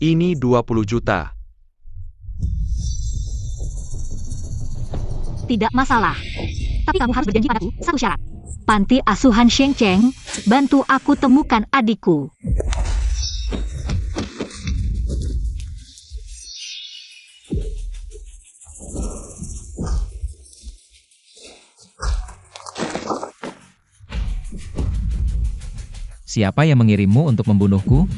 Ini 20 juta. Tidak masalah. Tapi kamu harus berjanji padaku satu syarat. Panti asuhan Sheng Cheng, bantu aku temukan adikku. Siapa yang mengirimmu untuk membunuhku?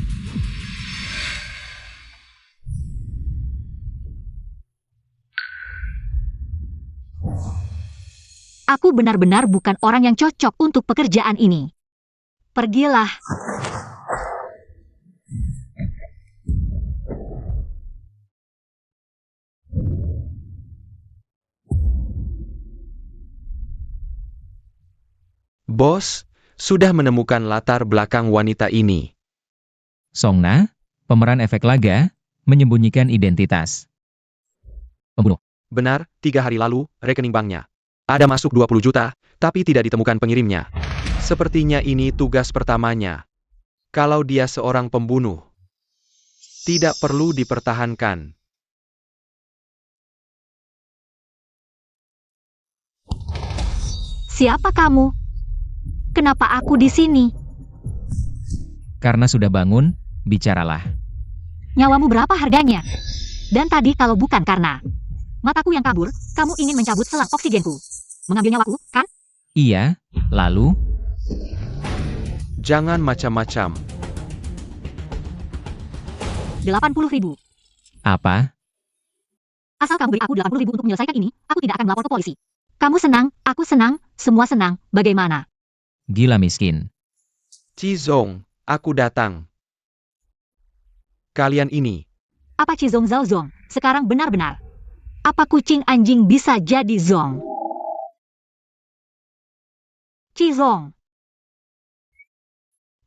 Aku benar-benar bukan orang yang cocok untuk pekerjaan ini. Pergilah. Bos, sudah menemukan latar belakang wanita ini. Song Na, pemeran efek laga, menyembunyikan identitas pembunuh. Benar, 3 hari lalu, rekening banknya. Ada masuk 20 juta, tapi tidak ditemukan pengirimnya. Sepertinya ini tugas pertamanya. Kalau dia seorang pembunuh, tidak perlu dipertahankan. Siapa kamu? Kenapa aku di sini? Karena sudah bangun, bicaralah. Nyawamu berapa harganya? Dan tadi kalau bukan karena mataku yang kabur, kamu ingin mencabut selang oksigenku. Mengambil nyawaku, kan? Iya, lalu? Jangan macam-macam. 80.000. Apa? Asal kamu beri aku 80.000 untuk menyelesaikan ini, aku tidak akan melapor ke polisi. Kamu senang, aku senang, semua senang, bagaimana? Gila miskin. Cizong, aku datang. Kalian ini. Apa Cizong Zhao Zong, sekarang benar-benar. Apa kucing anjing bisa jadi Zong? Cizong.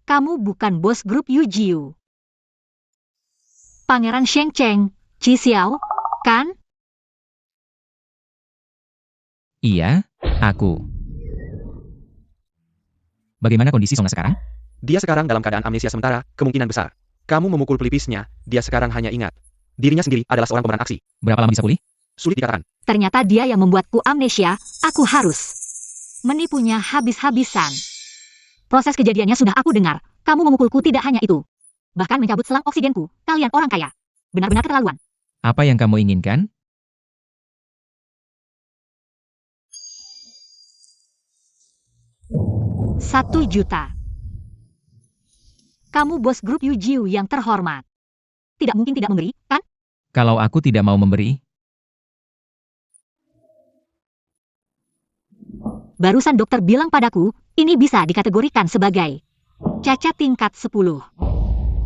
Kamu bukan bos grup Yujiu. Pangeran Sheng Cheng, Chi Xiao, kan? Iya, aku. Bagaimana kondisi Song Na sekarang? Dia sekarang dalam keadaan amnesia sementara, kemungkinan besar. Kamu memukul pelipisnya, dia sekarang hanya ingat dirinya sendiri adalah seorang pemeran aksi. Berapa lama bisa pulih? Sulit dikatakan. Ternyata dia yang membuatku amnesia, aku harus menipunya habis-habisan. Proses kejadiannya sudah aku dengar, kamu memukulku tidak hanya itu. Bahkan mencabut selang oksigenku, kalian orang kaya. Benar-benar keterlaluan. Apa yang kamu inginkan? Rp1 juta. Kamu bos grup Yujiu yang terhormat. Tidak mungkin tidak memberi, kan? Kalau aku tidak mau memberi, Barusan dokter bilang padaku, ini bisa dikategorikan sebagai cacat tingkat 10.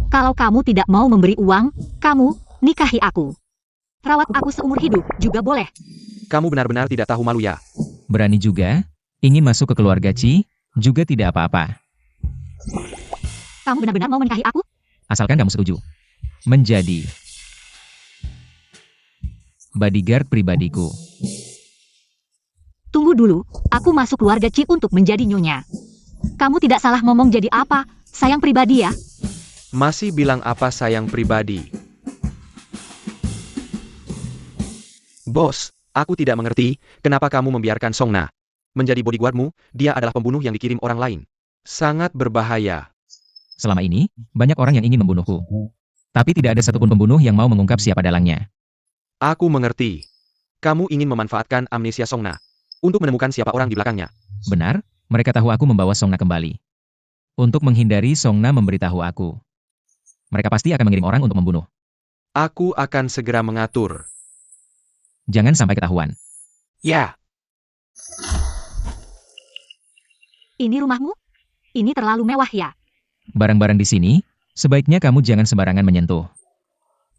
Kalau kamu tidak mau memberi uang, kamu nikahi aku. Rawat aku seumur hidup juga boleh. Kamu benar-benar tidak tahu malu ya. berani juga, ingin masuk ke keluarga Chi, juga tidak apa-apa. Kamu benar-benar mau menikahi aku? Asalkan kamu setuju. Menjadi bodyguard pribadiku. Tunggu dulu, aku masuk keluarga Chi untuk menjadi nyonya. Kamu tidak salah ngomong jadi apa, sayang pribadi ya? Masih bilang apa sayang pribadi? Bos, aku tidak mengerti, kenapa kamu membiarkan Song Na menjadi bodyguardmu, dia adalah pembunuh yang dikirim orang lain. Sangat berbahaya. Selama ini, banyak orang yang ingin membunuhku. Tapi tidak ada satupun pembunuh yang mau mengungkap siapa dalangnya. Aku mengerti. Kamu ingin memanfaatkan amnesia Song Na untuk menemukan siapa orang di belakangnya. Benar, mereka tahu aku membawa Song Na kembali. Untuk menghindari Song Na memberitahu aku. Mereka pasti akan mengirim orang untuk membunuh. Aku akan segera mengatur. Jangan sampai ketahuan. Ya. Ini rumahmu? Ini terlalu mewah ya? Barang-barang di sini, sebaiknya kamu jangan sembarangan menyentuh.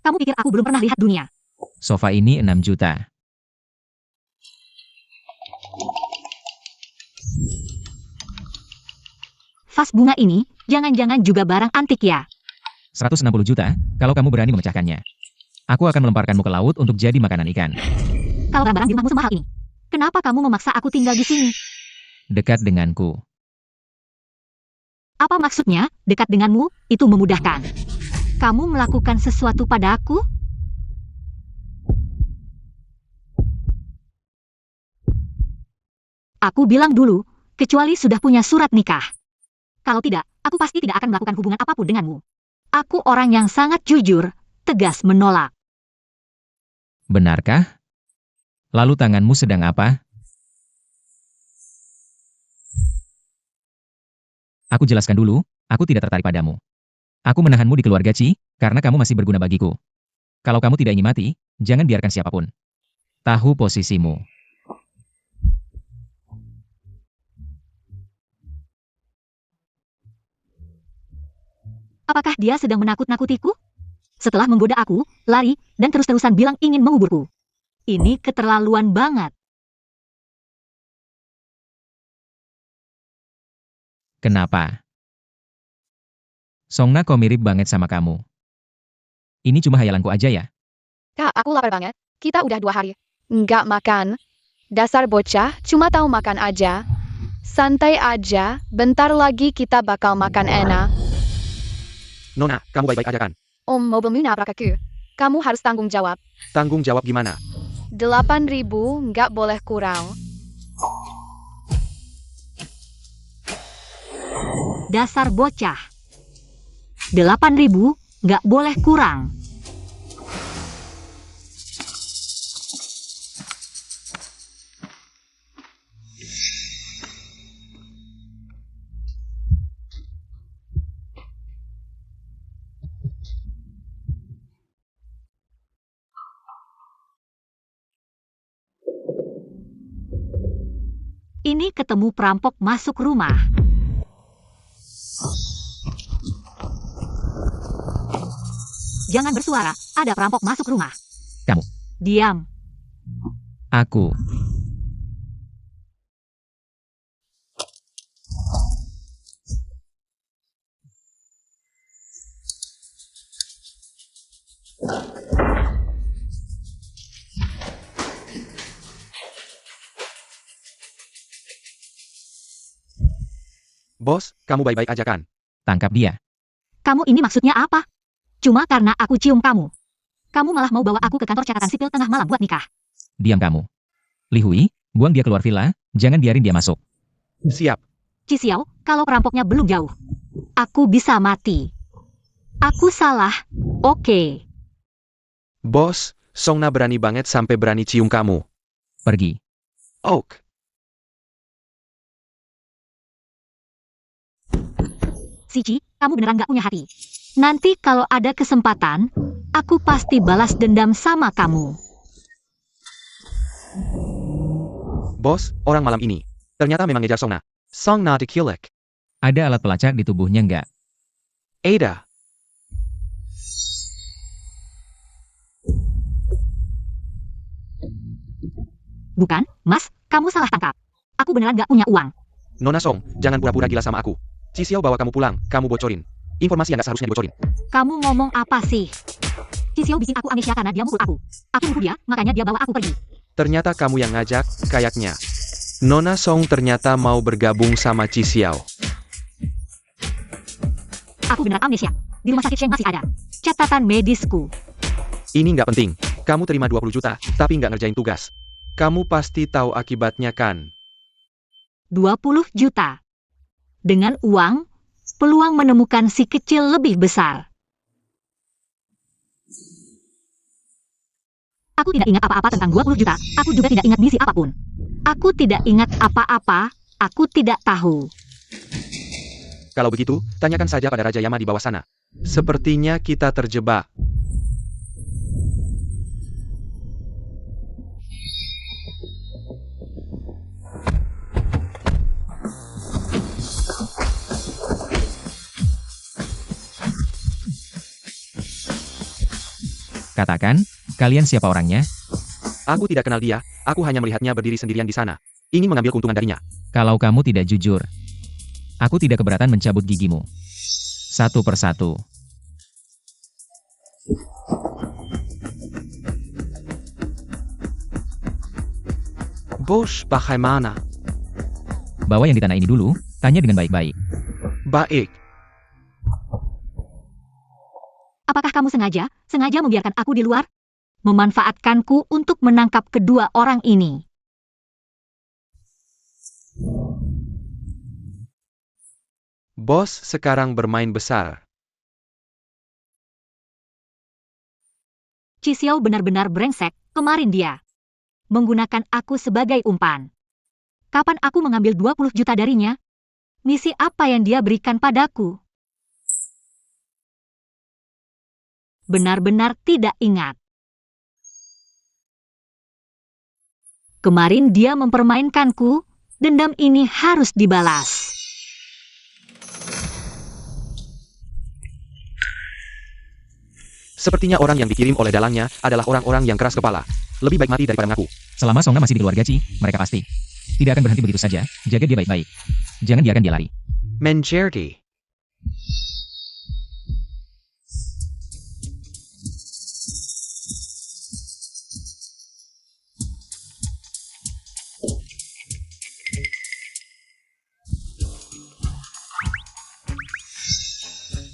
Kamu pikir aku belum pernah lihat dunia? Sofa ini 6 juta. Vas bunga ini, jangan-jangan juga barang antik ya? 160 juta, kalau kamu berani memecahkannya. Aku akan melemparkanmu ke laut untuk jadi makanan ikan. Kalau barang-barang di rumahmu semahal ini, kenapa kamu memaksa aku tinggal di sini? Dekat denganku. Apa maksudnya, dekat denganmu, itu memudahkan? Kamu melakukan sesuatu padaku? Aku bilang dulu, kecuali sudah punya surat nikah. Kalau tidak, aku pasti tidak akan melakukan hubungan apapun denganmu. Aku orang yang sangat jujur, tegas menolak. Benarkah? Lalu tanganmu sedang apa? Aku jelaskan dulu, aku tidak tertarik padamu. Aku menahanmu di keluarga Qi, karena kamu masih berguna bagiku. Kalau kamu tidak ingin mati, jangan biarkan siapapun tahu posisimu. Apakah dia sedang menakut-nakutiku? Setelah menggoda aku, lari, dan terus-terusan bilang ingin menguburku. Ini keterlaluan banget. Kenapa? Songna kok mirip banget sama kamu. Ini cuma hayalanku aja ya? Kak, aku lapar banget. Kita udah 2 hari nggak makan. Dasar bocah, cuma tahu makan aja. Santai aja, bentar lagi kita bakal makan enak. Nona, kamu baik-baik aja kan? Om, mobilmu nabrak aku. Kamu harus tanggung jawab. Tanggung jawab gimana? 8.000 nggak boleh kurang. Dasar bocah. 8.000, nggak boleh kurang. Ini ketemu perampok masuk rumah. Jangan bersuara, ada perampok masuk rumah. Kamu. Diam. Aku. Bos, kamu baik-baik aja kan? Tangkap dia. Kamu ini maksudnya apa? Cuma karena aku cium kamu. Kamu malah mau bawa aku ke kantor catatan sipil tengah malam buat nikah. Diam kamu. Li Hui, buang dia keluar villa, jangan biarin dia masuk. Siap. Cisiau, kalau perampoknya belum jauh, aku bisa mati. Aku salah, oke. Bos, Songna berani banget sampai berani cium kamu. Pergi. Oak. Sici, kamu beneran gak punya hati. Nanti kalau ada kesempatan, aku pasti balas dendam sama kamu. Bos, orang malam ini ternyata memang ngejar Songna. Songna diculik. Ada alat pelacak di tubuhnya nggak? Ada. Bukan, Mas, kamu salah tangkap. Aku beneran gak punya uang. Nona Song, jangan pura-pura gila sama aku. Cisiau bawa kamu pulang, kamu bocorin. Informasi yang gak seharusnya dibocorin. Kamu ngomong apa sih? Cisiau bikin aku amnesia karena dia mukul aku. Aku mukul dia, makanya dia bawa aku pergi. Ternyata kamu yang ngajak, kayaknya. Nona Song ternyata mau bergabung sama Cisiau. Aku beneran amnesia. Di rumah sakit Sheng masih ada catatan medisku. Ini nggak penting. Kamu terima 20 juta, tapi nggak ngerjain tugas. Kamu pasti tahu akibatnya kan? 20 juta. Dengan uang, peluang menemukan si kecil lebih besar. Aku tidak ingat apa-apa tentang 20 juta. Aku juga tidak ingat misi apapun. Aku tidak ingat apa-apa. Aku tidak tahu. Kalau begitu, tanyakan saja pada Raja Yama di bawah sana. Sepertinya kita terjebak. Katakan, kalian siapa orangnya? Aku tidak kenal dia, aku hanya melihatnya berdiri sendirian di sana. Ingin mengambil keuntungan darinya. Kalau kamu tidak jujur, aku tidak keberatan mencabut gigimu. Satu persatu. Bos, bagaimana? Bawa yang di tanah ini dulu, tanya dengan baik-baik. Baik. Apa Kamu sengaja membiarkan aku di luar? Memanfaatkanku untuk menangkap kedua orang ini. Bos sekarang bermain besar. Chi Xiao benar-benar brengsek, kemarin dia menggunakan aku sebagai umpan. Kapan aku mengambil 20 juta darinya? Misi apa yang dia berikan padaku? Benar-benar tidak ingat. Kemarin dia mempermainkanku, dendam ini harus dibalas. Sepertinya orang yang dikirim oleh dalangnya adalah orang-orang yang keras kepala. Lebih baik mati daripada mengaku. Selama Songna masih di keluarga Chi, mereka pasti tidak akan berhenti begitu saja. Jaga dia baik-baik. Jangan biarkan dia lari. Mencerti.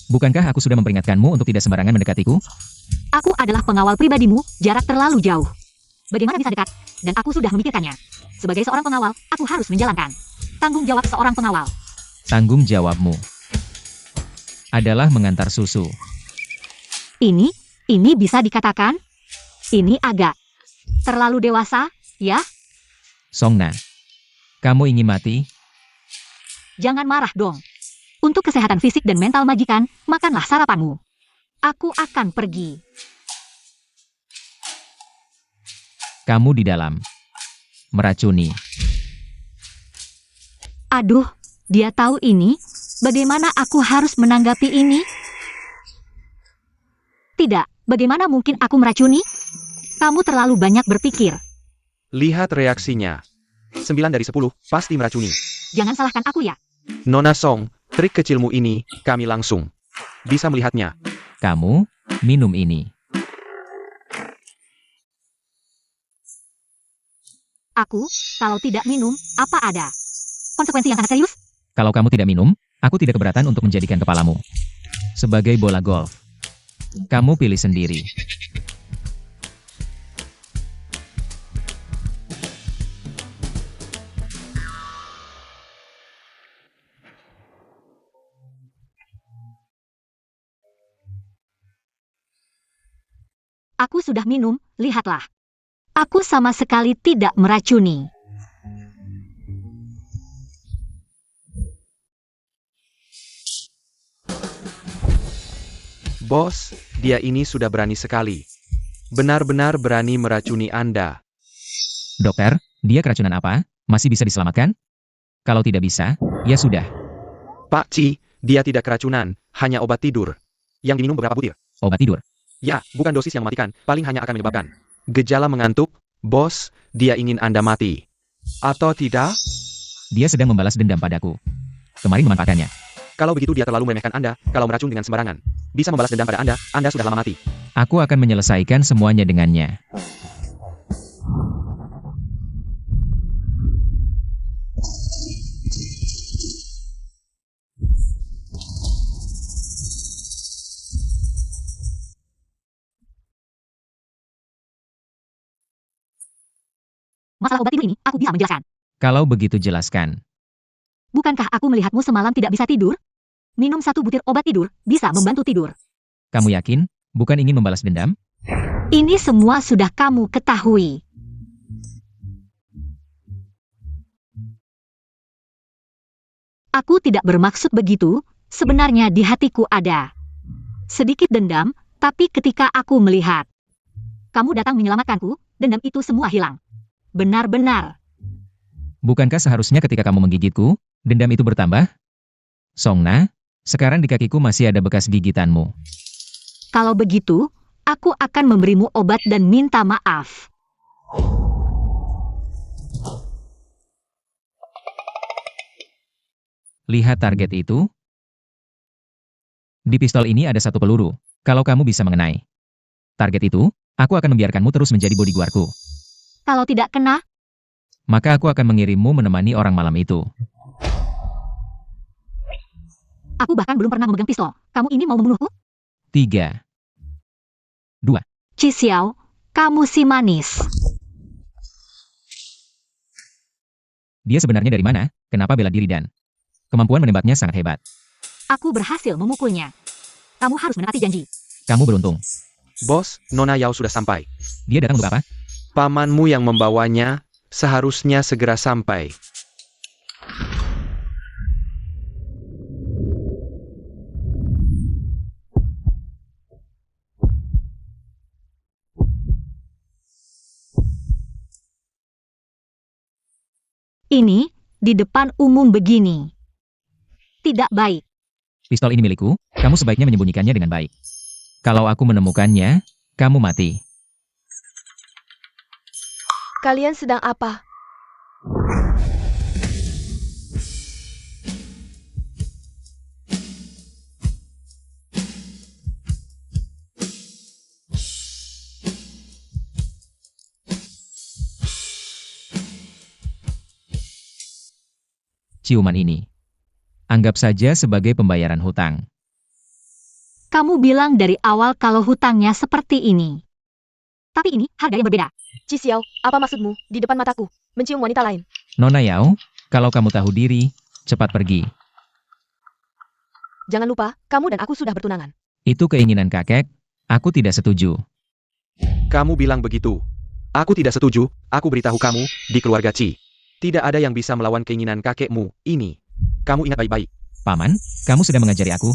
Bukankah aku sudah memperingatkanmu untuk tidak sembarangan mendekatiku? Aku adalah pengawal pribadimu, jarak terlalu jauh. Bagaimana bisa dekat? Dan aku sudah memikirkannya. Sebagai seorang pengawal, aku harus menjalankan tanggung jawab seorang pengawal. Tanggung jawabmu adalah mengantar susu. Ini bisa dikatakan, ini agak terlalu dewasa, ya? Songna, kamu ingin mati? Jangan marah dong. Untuk kesehatan fisik dan mental majikan, makanlah sarapanmu. Aku akan pergi. Kamu di dalam. Meracuni. Aduh, dia tahu ini. Bagaimana aku harus menanggapi ini? Tidak, bagaimana mungkin aku meracuni? Kamu terlalu banyak berpikir. Lihat reaksinya. 9 dari 10, pasti meracuni. Jangan salahkan aku ya. Nona Song, trik kecilmu ini, kami langsung bisa melihatnya. Kamu minum ini. Aku, kalau tidak minum, apa ada? Konsekuensi yang sangat serius? Kalau kamu tidak minum, aku tidak keberatan untuk menjadikan kepalamu sebagai bola golf. Kamu pilih sendiri. Aku sudah minum, lihatlah. Aku sama sekali tidak meracuni. Bos, dia ini sudah berani sekali. Benar-benar berani meracuni Anda. Dokter, dia keracunan apa? Masih bisa diselamatkan? Kalau tidak bisa, ya sudah. Pak Ci, dia tidak keracunan, hanya obat tidur. Yang diminum beberapa butir. Obat tidur. Ya, bukan dosis yang mematikan, paling hanya akan menyebabkan gejala mengantuk. Bos, dia ingin Anda mati. Atau tidak? Dia sedang membalas dendam padaku. Kemarin memanfaatkannya. Kalau begitu dia terlalu meremehkan Anda, kalau meracun dengan sembarangan. Bisa membalas dendam pada Anda sudah lama mati. Aku akan menyelesaikan semuanya dengannya. Masalah obat tidur ini, aku bisa menjelaskan. Kalau begitu jelaskan. Bukankah aku melihatmu semalam tidak bisa tidur? Minum 1 butir obat tidur, bisa membantu tidur. Kamu yakin? Bukan ingin membalas dendam? Ini semua sudah kamu ketahui. Aku tidak bermaksud begitu, sebenarnya di hatiku ada sedikit dendam, tapi ketika aku melihat kamu datang menyelamatkanku, dendam itu semua hilang. Benar-benar. Bukankah seharusnya ketika kamu menggigitku, dendam itu bertambah? Songna, sekarang di kakiku masih ada bekas gigitanmu. Kalau begitu, aku akan memberimu obat dan minta maaf. Lihat target itu. Di pistol ini ada 1 peluru. Kalau kamu bisa mengenai target itu, aku akan membiarkanmu terus menjadi bodyguardku. Kalau tidak kena, Maka aku akan mengirimmu menemani orang malam itu. aku bahkan belum pernah memegang pistol. Kamu ini mau membunuhku? 3. 2. Chi Xiao, kamu si manis. Dia sebenarnya dari mana? Kenapa bela diri dan kemampuan menembaknya sangat hebat. Aku berhasil memukulnya. Kamu harus menepati janji. Kamu beruntung. Bos, Nona Yao sudah sampai. Dia datang untuk apa? Pamanmu yang membawanya, seharusnya segera sampai. Ini, di depan umum begini. Tidak baik. Pistol ini milikku, kamu sebaiknya menyembunyikannya dengan baik. Kalau aku menemukannya, kamu mati. Kalian sedang apa? Ciuman ini. Anggap saja sebagai pembayaran hutang. Kamu bilang dari awal kalau hutangnya seperti ini. Tapi ini harga yang berbeda. Chi Xiao, apa maksudmu di depan mataku? Mencium wanita lain. Nona Yao, kalau kamu tahu diri, cepat pergi. Jangan lupa, kamu dan aku sudah bertunangan. Itu keinginan kakek, aku tidak setuju. Kamu bilang begitu. Aku tidak setuju, aku beritahu kamu, di keluarga Chi. Tidak ada yang bisa melawan keinginan kakekmu, ini. Kamu ingat baik-baik. Paman, kamu sedang mengajari aku.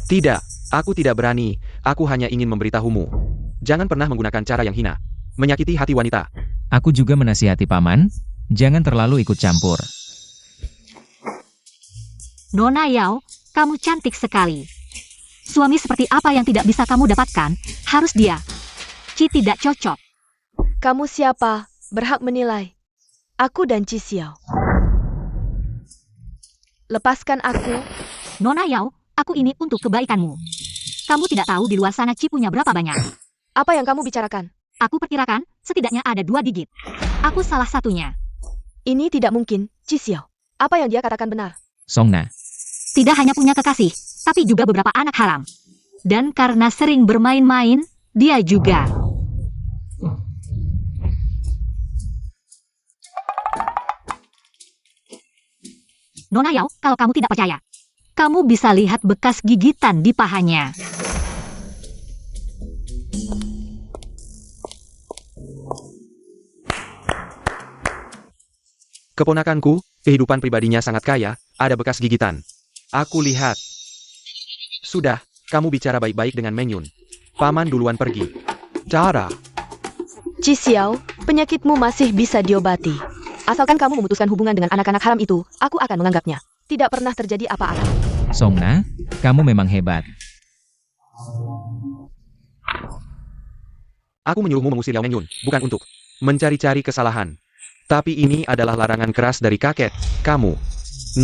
Tidak, aku tidak berani, aku hanya ingin memberitahumu. Jangan pernah menggunakan cara yang hina. Menyakiti hati wanita. Aku juga menasihati paman, jangan terlalu ikut campur. Nona Yao, kamu cantik sekali. Suami seperti apa yang tidak bisa kamu dapatkan, harus dia. Chi tidak cocok. Kamu siapa? Berhak menilai. Aku dan Chi Xiao. Lepaskan aku. Nona Yao, aku ini untuk kebaikanmu. Kamu tidak tahu di luar sana Chi punya berapa banyak. Apa yang kamu bicarakan? Aku perkirakan, setidaknya ada 2 digit. Aku salah satunya. Ini tidak mungkin, Chi Xiao. Apa yang dia katakan benar? Songna, Tidak hanya punya kekasih, tapi juga beberapa anak haram. Dan karena sering bermain-main, dia juga. Nona Yao, kalau kamu tidak percaya, kamu bisa lihat bekas gigitan di pahanya. Keponakanku, kehidupan pribadinya sangat kaya, ada bekas gigitan. Aku lihat. Sudah, kamu bicara baik-baik dengan Menyun. Paman duluan pergi. Cara. Chi Xiao, penyakitmu masih bisa diobati. Asalkan kamu memutuskan hubungan dengan anak-anak haram itu, aku akan menganggapnya. Tidak pernah terjadi apa-apa. Songna, kamu memang hebat. Aku menyuruhmu mengusir Yao Menyun, bukan untuk mencari-cari kesalahan. Tapi ini adalah larangan keras dari kakek, kamu.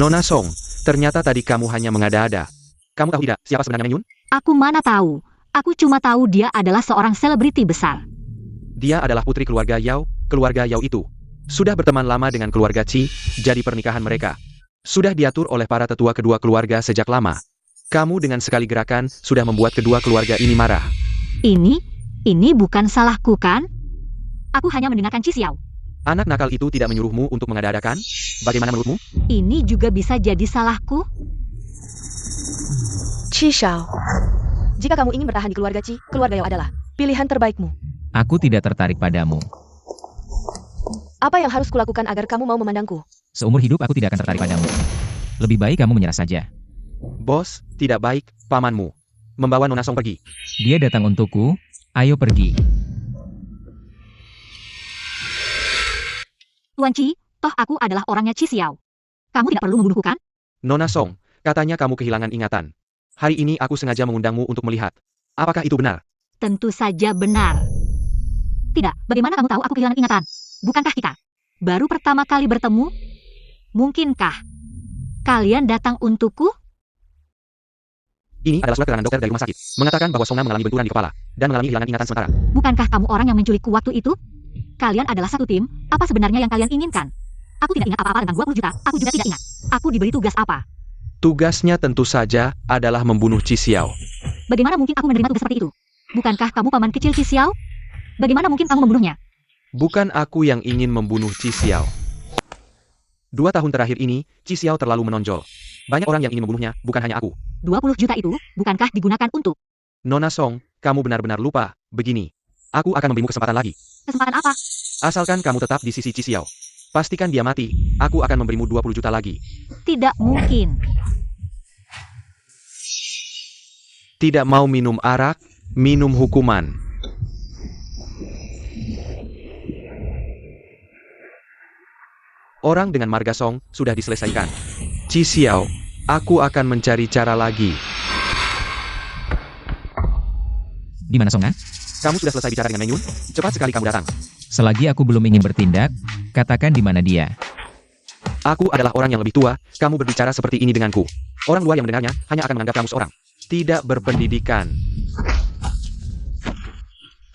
Nona Song, ternyata tadi kamu hanya mengada-ada. Kamu tahu tidak siapa sebenarnya Menyun? Aku mana tahu. Aku cuma tahu dia adalah seorang selebriti besar. Dia adalah putri keluarga Yao, keluarga Yao itu. Sudah berteman lama dengan keluarga Chi, jadi pernikahan mereka sudah diatur oleh para tetua kedua keluarga sejak lama. Kamu dengan sekali gerakan sudah membuat kedua keluarga ini marah. Ini bukan salahku kan? Aku hanya mendengarkan Chi Xiao. Anak nakal itu tidak menyuruhmu untuk mengada-adakan? Bagaimana menurutmu? Ini juga bisa jadi salahku? Chi Xiao. Jika kamu ingin bertahan di keluarga Chi, keluarga Yao adalah pilihan terbaikmu. Aku tidak tertarik padamu. Apa yang harus kulakukan agar kamu mau memandangku? Seumur hidup aku tidak akan tertarik padamu. Lebih baik kamu menyerah saja. Bos, tidak baik, pamanmu membawa Nona Song pergi. Dia datang untukku, ayo pergi. Tuan Chi, toh aku adalah orangnya Chi Xiao. Kamu tidak perlu membunuhku kan? Nona Song, katanya kamu kehilangan ingatan. Hari ini aku sengaja mengundangmu untuk melihat. Apakah itu benar? Tentu saja benar. Tidak, bagaimana kamu tahu aku kehilangan ingatan? Bukankah kita baru pertama kali bertemu? Mungkinkah kalian datang untukku? Ini adalah surat keterangan dokter dari rumah sakit. Mengatakan bahwa Songna mengalami benturan di kepala dan mengalami kehilangan ingatan sementara. Bukankah kamu orang yang menculikku waktu itu? Kalian adalah satu tim, apa sebenarnya yang kalian inginkan? Aku tidak ingat apa-apa tentang 20 juta, aku juga tidak ingat. Aku diberi tugas apa? Tugasnya tentu saja adalah membunuh Chi Xiao. Bagaimana mungkin aku menerima tugas seperti itu? Bukankah kamu paman kecil Qi Xiao? Bagaimana mungkin kamu membunuhnya? Bukan aku yang ingin membunuh Qi Xiao. 2 tahun terakhir ini, Qi Xiao terlalu menonjol. Banyak orang yang ingin membunuhnya, bukan hanya aku. 20 juta itu, bukankah digunakan untuk... Nona Song, kamu benar-benar lupa. Begini. Aku akan memberimu kesempatan lagi. Kesempatan apa? Asalkan kamu tetap di sisi Qi Xiao. Pastikan dia mati, aku akan memberimu 20 juta lagi. Tidak mungkin. Tidak mau minum arak, minum hukuman. Orang dengan marga Song sudah diselesaikan. Qi Xiao, aku akan mencari cara lagi. Di mana Song Na? Kamu sudah selesai bicara dengan Menyun? Cepat sekali kamu datang. Selagi aku belum ingin bertindak, katakan di mana dia. Aku adalah orang yang lebih tua, kamu berbicara seperti ini denganku. Orang luar yang mendengarnya hanya akan menganggap kamu seorang tidak berpendidikan.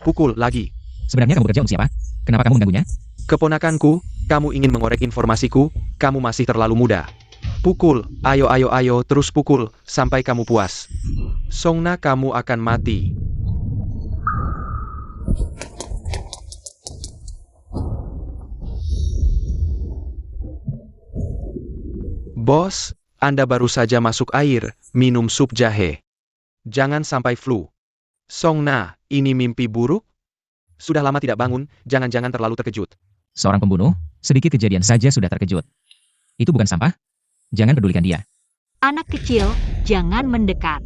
Pukul lagi. Sebenarnya kamu bekerja untuk siapa? Kenapa kamu mengganggunya? Keponakanku, kamu ingin mengorek informasiku, kamu masih terlalu muda. Pukul, ayo ayo ayo terus pukul, sampai kamu puas. Songna kamu akan mati. Bos, Anda baru saja masuk air, minum sup jahe. Jangan sampai flu. Songna, ini mimpi buruk? Sudah lama tidak bangun, jangan-jangan terlalu terkejut. Seorang pembunuh, sedikit kejadian saja sudah terkejut. Itu bukan sampah? Jangan pedulikan dia. Anak kecil, jangan mendekat.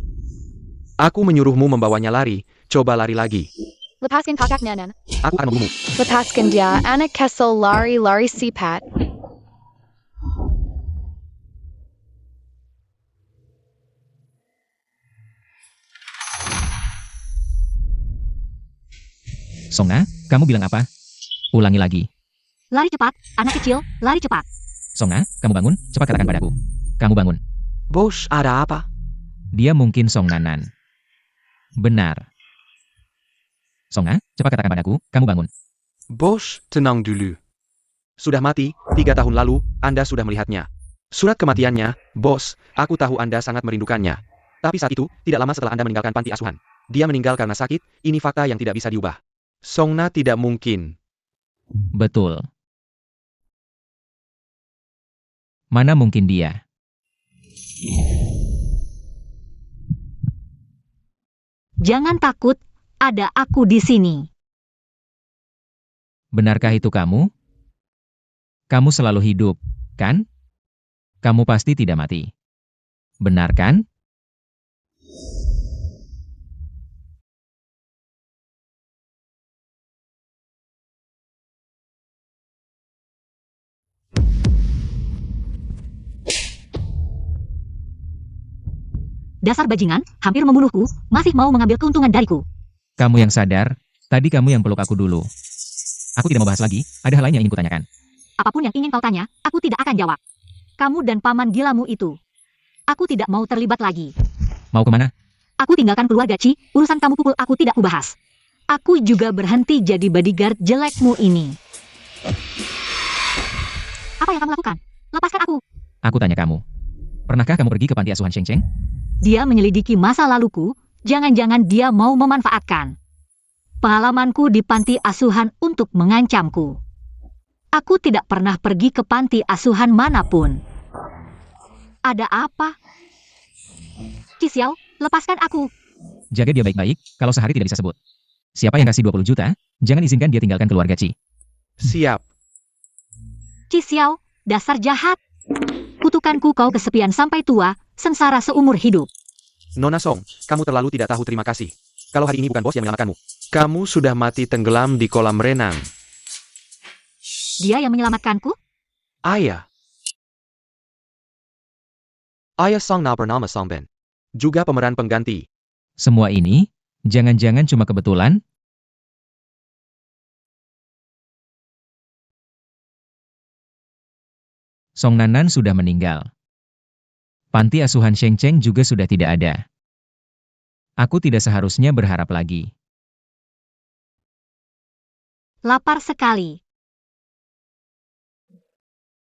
Aku menyuruhmu membawanya lari, coba lari lagi. Lepaskan kakaknya, Nan. Aku akan membunuhmu. Lepaskan dia, anak kesel lari-lari sipat. Song Na, kamu bilang apa? Ulangi lagi. Lari cepat, anak kecil, lari cepat. Song Na, kamu bangun, cepat katakan padaku. Kamu bangun. Bos, ada apa? Dia mungkin Song Nanan. Benar. Song Na, cepat katakan padaku, kamu bangun. Bos, tenang dulu. Sudah mati, 3 tahun lalu, Anda sudah melihatnya. Surat kematiannya, bos, aku tahu Anda sangat merindukannya. Tapi saat itu, tidak lama setelah Anda meninggalkan panti asuhan. Dia meninggal karena sakit, ini fakta yang tidak bisa diubah. Songna tidak mungkin. Betul. Mana mungkin dia? Jangan takut, ada aku di sini. Benarkah itu kamu? Kamu selalu hidup, kan? Kamu pasti tidak mati. Benar kan? Dasar bajingan, hampir membunuhku, masih mau mengambil keuntungan dariku. Kamu yang sadar, tadi kamu yang peluk aku dulu. Aku tidak mau bahas lagi, ada hal lain yang ingin kutanyakan. Apapun yang ingin kau tanya, aku tidak akan jawab. Kamu dan paman gilamu itu. Aku tidak mau terlibat lagi. Mau kemana? Aku tinggalkan keluarga Ci, urusan kamu pukul aku tidak kubahas. Aku juga berhenti jadi bodyguard jelekmu ini. Apa yang kamu lakukan? Lepaskan aku. Aku tanya kamu. Pernahkah kamu pergi ke panti asuhan Sheng Sheng? Dia menyelidiki masa laluku, jangan-jangan dia mau memanfaatkan pengalamanku di panti asuhan untuk mengancamku. Aku tidak pernah pergi ke panti asuhan manapun. Ada apa? Qi Xiao, lepaskan aku. Jaga dia baik-baik, kalau sehari tidak bisa sebut. Siapa yang kasih 20 juta, jangan izinkan dia tinggalkan keluarga Ci. Siap. Qi Xiao, dasar jahat. Kutukanku kau kesepian sampai tua, sengsara seumur hidup. Nona Song, kamu terlalu tidak tahu terima kasih. Kalau hari ini bukan bos yang menyelamatkanmu. Kamu sudah mati tenggelam di kolam renang. Dia yang menyelamatkanku? Ayah. Ayah Song Na bernama Song Ben. Juga pemeran pengganti. Semua ini, jangan-jangan cuma kebetulan? Song Nanan sudah meninggal. Panti asuhan Sheng Sheng juga sudah tidak ada. Aku tidak seharusnya berharap lagi. Lapar sekali.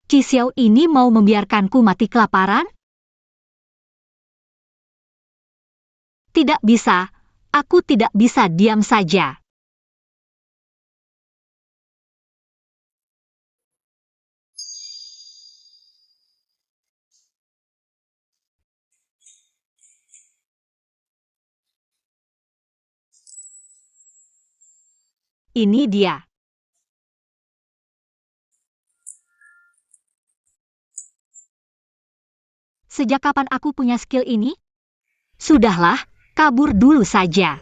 Qi Xiao ini mau membiarkanku mati kelaparan? Tidak bisa. Aku tidak bisa diam saja. Ini dia. Sejak kapan aku punya skill ini? Sudahlah, kabur dulu saja.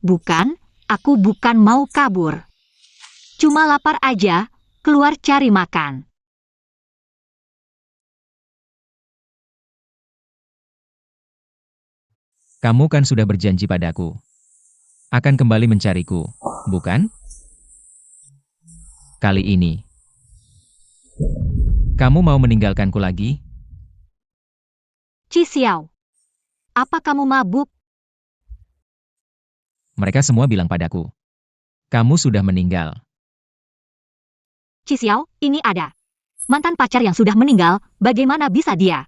Bukan, aku bukan mau kabur. Cuma lapar aja, keluar cari makan. Kamu kan sudah berjanji padaku. Akan kembali mencariku, bukan? Kali ini. Kamu mau meninggalkanku lagi? Chi Xiao, apa kamu mabuk? Mereka semua bilang padaku. Kamu sudah meninggal. Chi Xiao, ini ada. Mantan pacar yang sudah meninggal, bagaimana bisa dia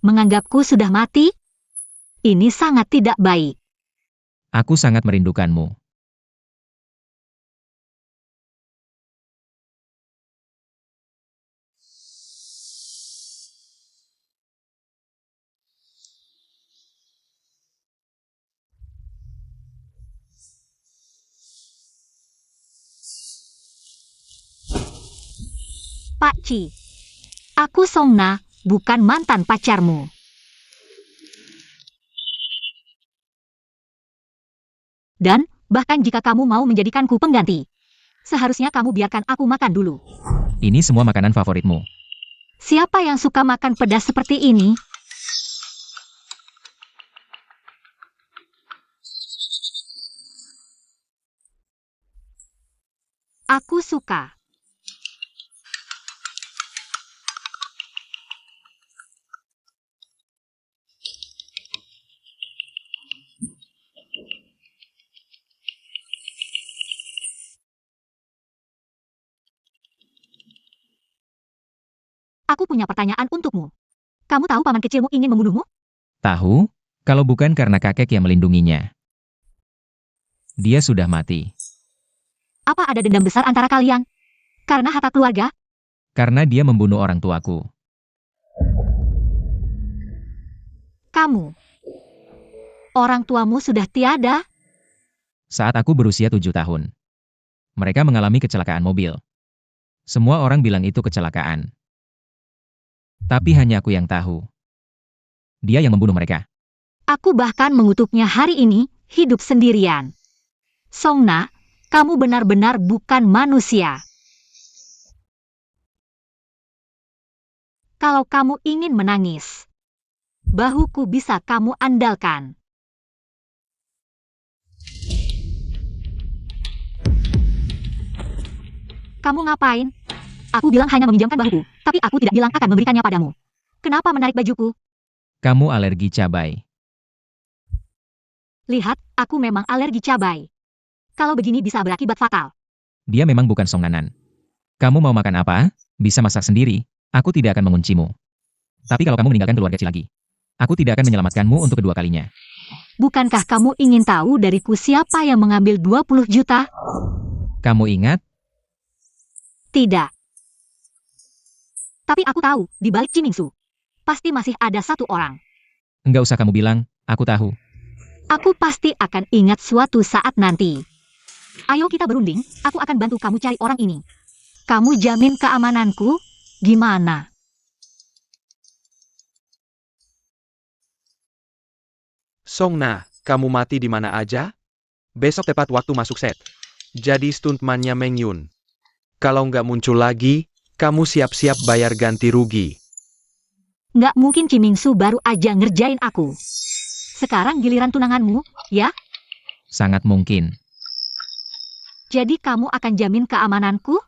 menganggapku sudah mati? Ini sangat tidak baik. Aku sangat merindukanmu. Pak Chi, aku Song Na, bukan mantan pacarmu. Dan, bahkan jika kamu mau menjadikanku pengganti, seharusnya kamu biarkan aku makan dulu. Ini semua makanan favoritmu. Siapa yang suka makan pedas seperti ini? Aku suka. Aku punya pertanyaan untukmu. Kamu tahu paman kecilmu ingin membunuhmu? Tahu? Kalau bukan karena kakek yang melindunginya. Dia sudah mati. Apa ada dendam besar antara kalian? Karena harta keluarga? Karena dia membunuh orang tuaku. Kamu. Orang tuamu sudah tiada? Saat aku berusia 7 tahun. Mereka mengalami kecelakaan mobil. Semua orang bilang itu kecelakaan. Tapi hanya aku yang tahu. Dia yang membunuh mereka. Aku bahkan mengutuknya hari ini, hidup sendirian. Song Na, kamu benar-benar bukan manusia. Kalau kamu ingin menangis, bahuku bisa kamu andalkan. Kamu ngapain? Aku bilang hanya meminjamkan bahuku, tapi aku tidak bilang akan memberikannya padamu. Kenapa menarik bajuku? Kamu alergi cabai. Lihat, aku memang alergi cabai. Kalau begini bisa berakibat fatal. Dia memang bukan Song Nanan. Kamu mau makan apa? Bisa masak sendiri. Aku tidak akan menguncimu. Tapi kalau kamu meninggalkan keluarga Ci lagi, aku tidak akan menyelamatkanmu untuk kedua kalinya. Bukankah kamu ingin tahu dariku siapa yang mengambil 20 juta? Kamu ingat? Tidak. Tapi aku tahu, di balik Cimingsu, pasti masih ada satu orang. Enggak usah kamu bilang, aku tahu. Aku pasti akan ingat suatu saat nanti. Ayo kita berunding, aku akan bantu kamu cari orang ini. Kamu jamin keamananku? Gimana? Song Na, kamu mati di mana aja? Besok tepat waktu masuk set. Jadi stuntman-nya Meng Yun. Kalau nggak muncul lagi, kamu siap-siap bayar ganti rugi. Nggak mungkin Cimingsu baru aja ngerjain aku. Sekarang giliran tunanganmu, ya? Sangat mungkin. Jadi kamu akan jamin keamananku?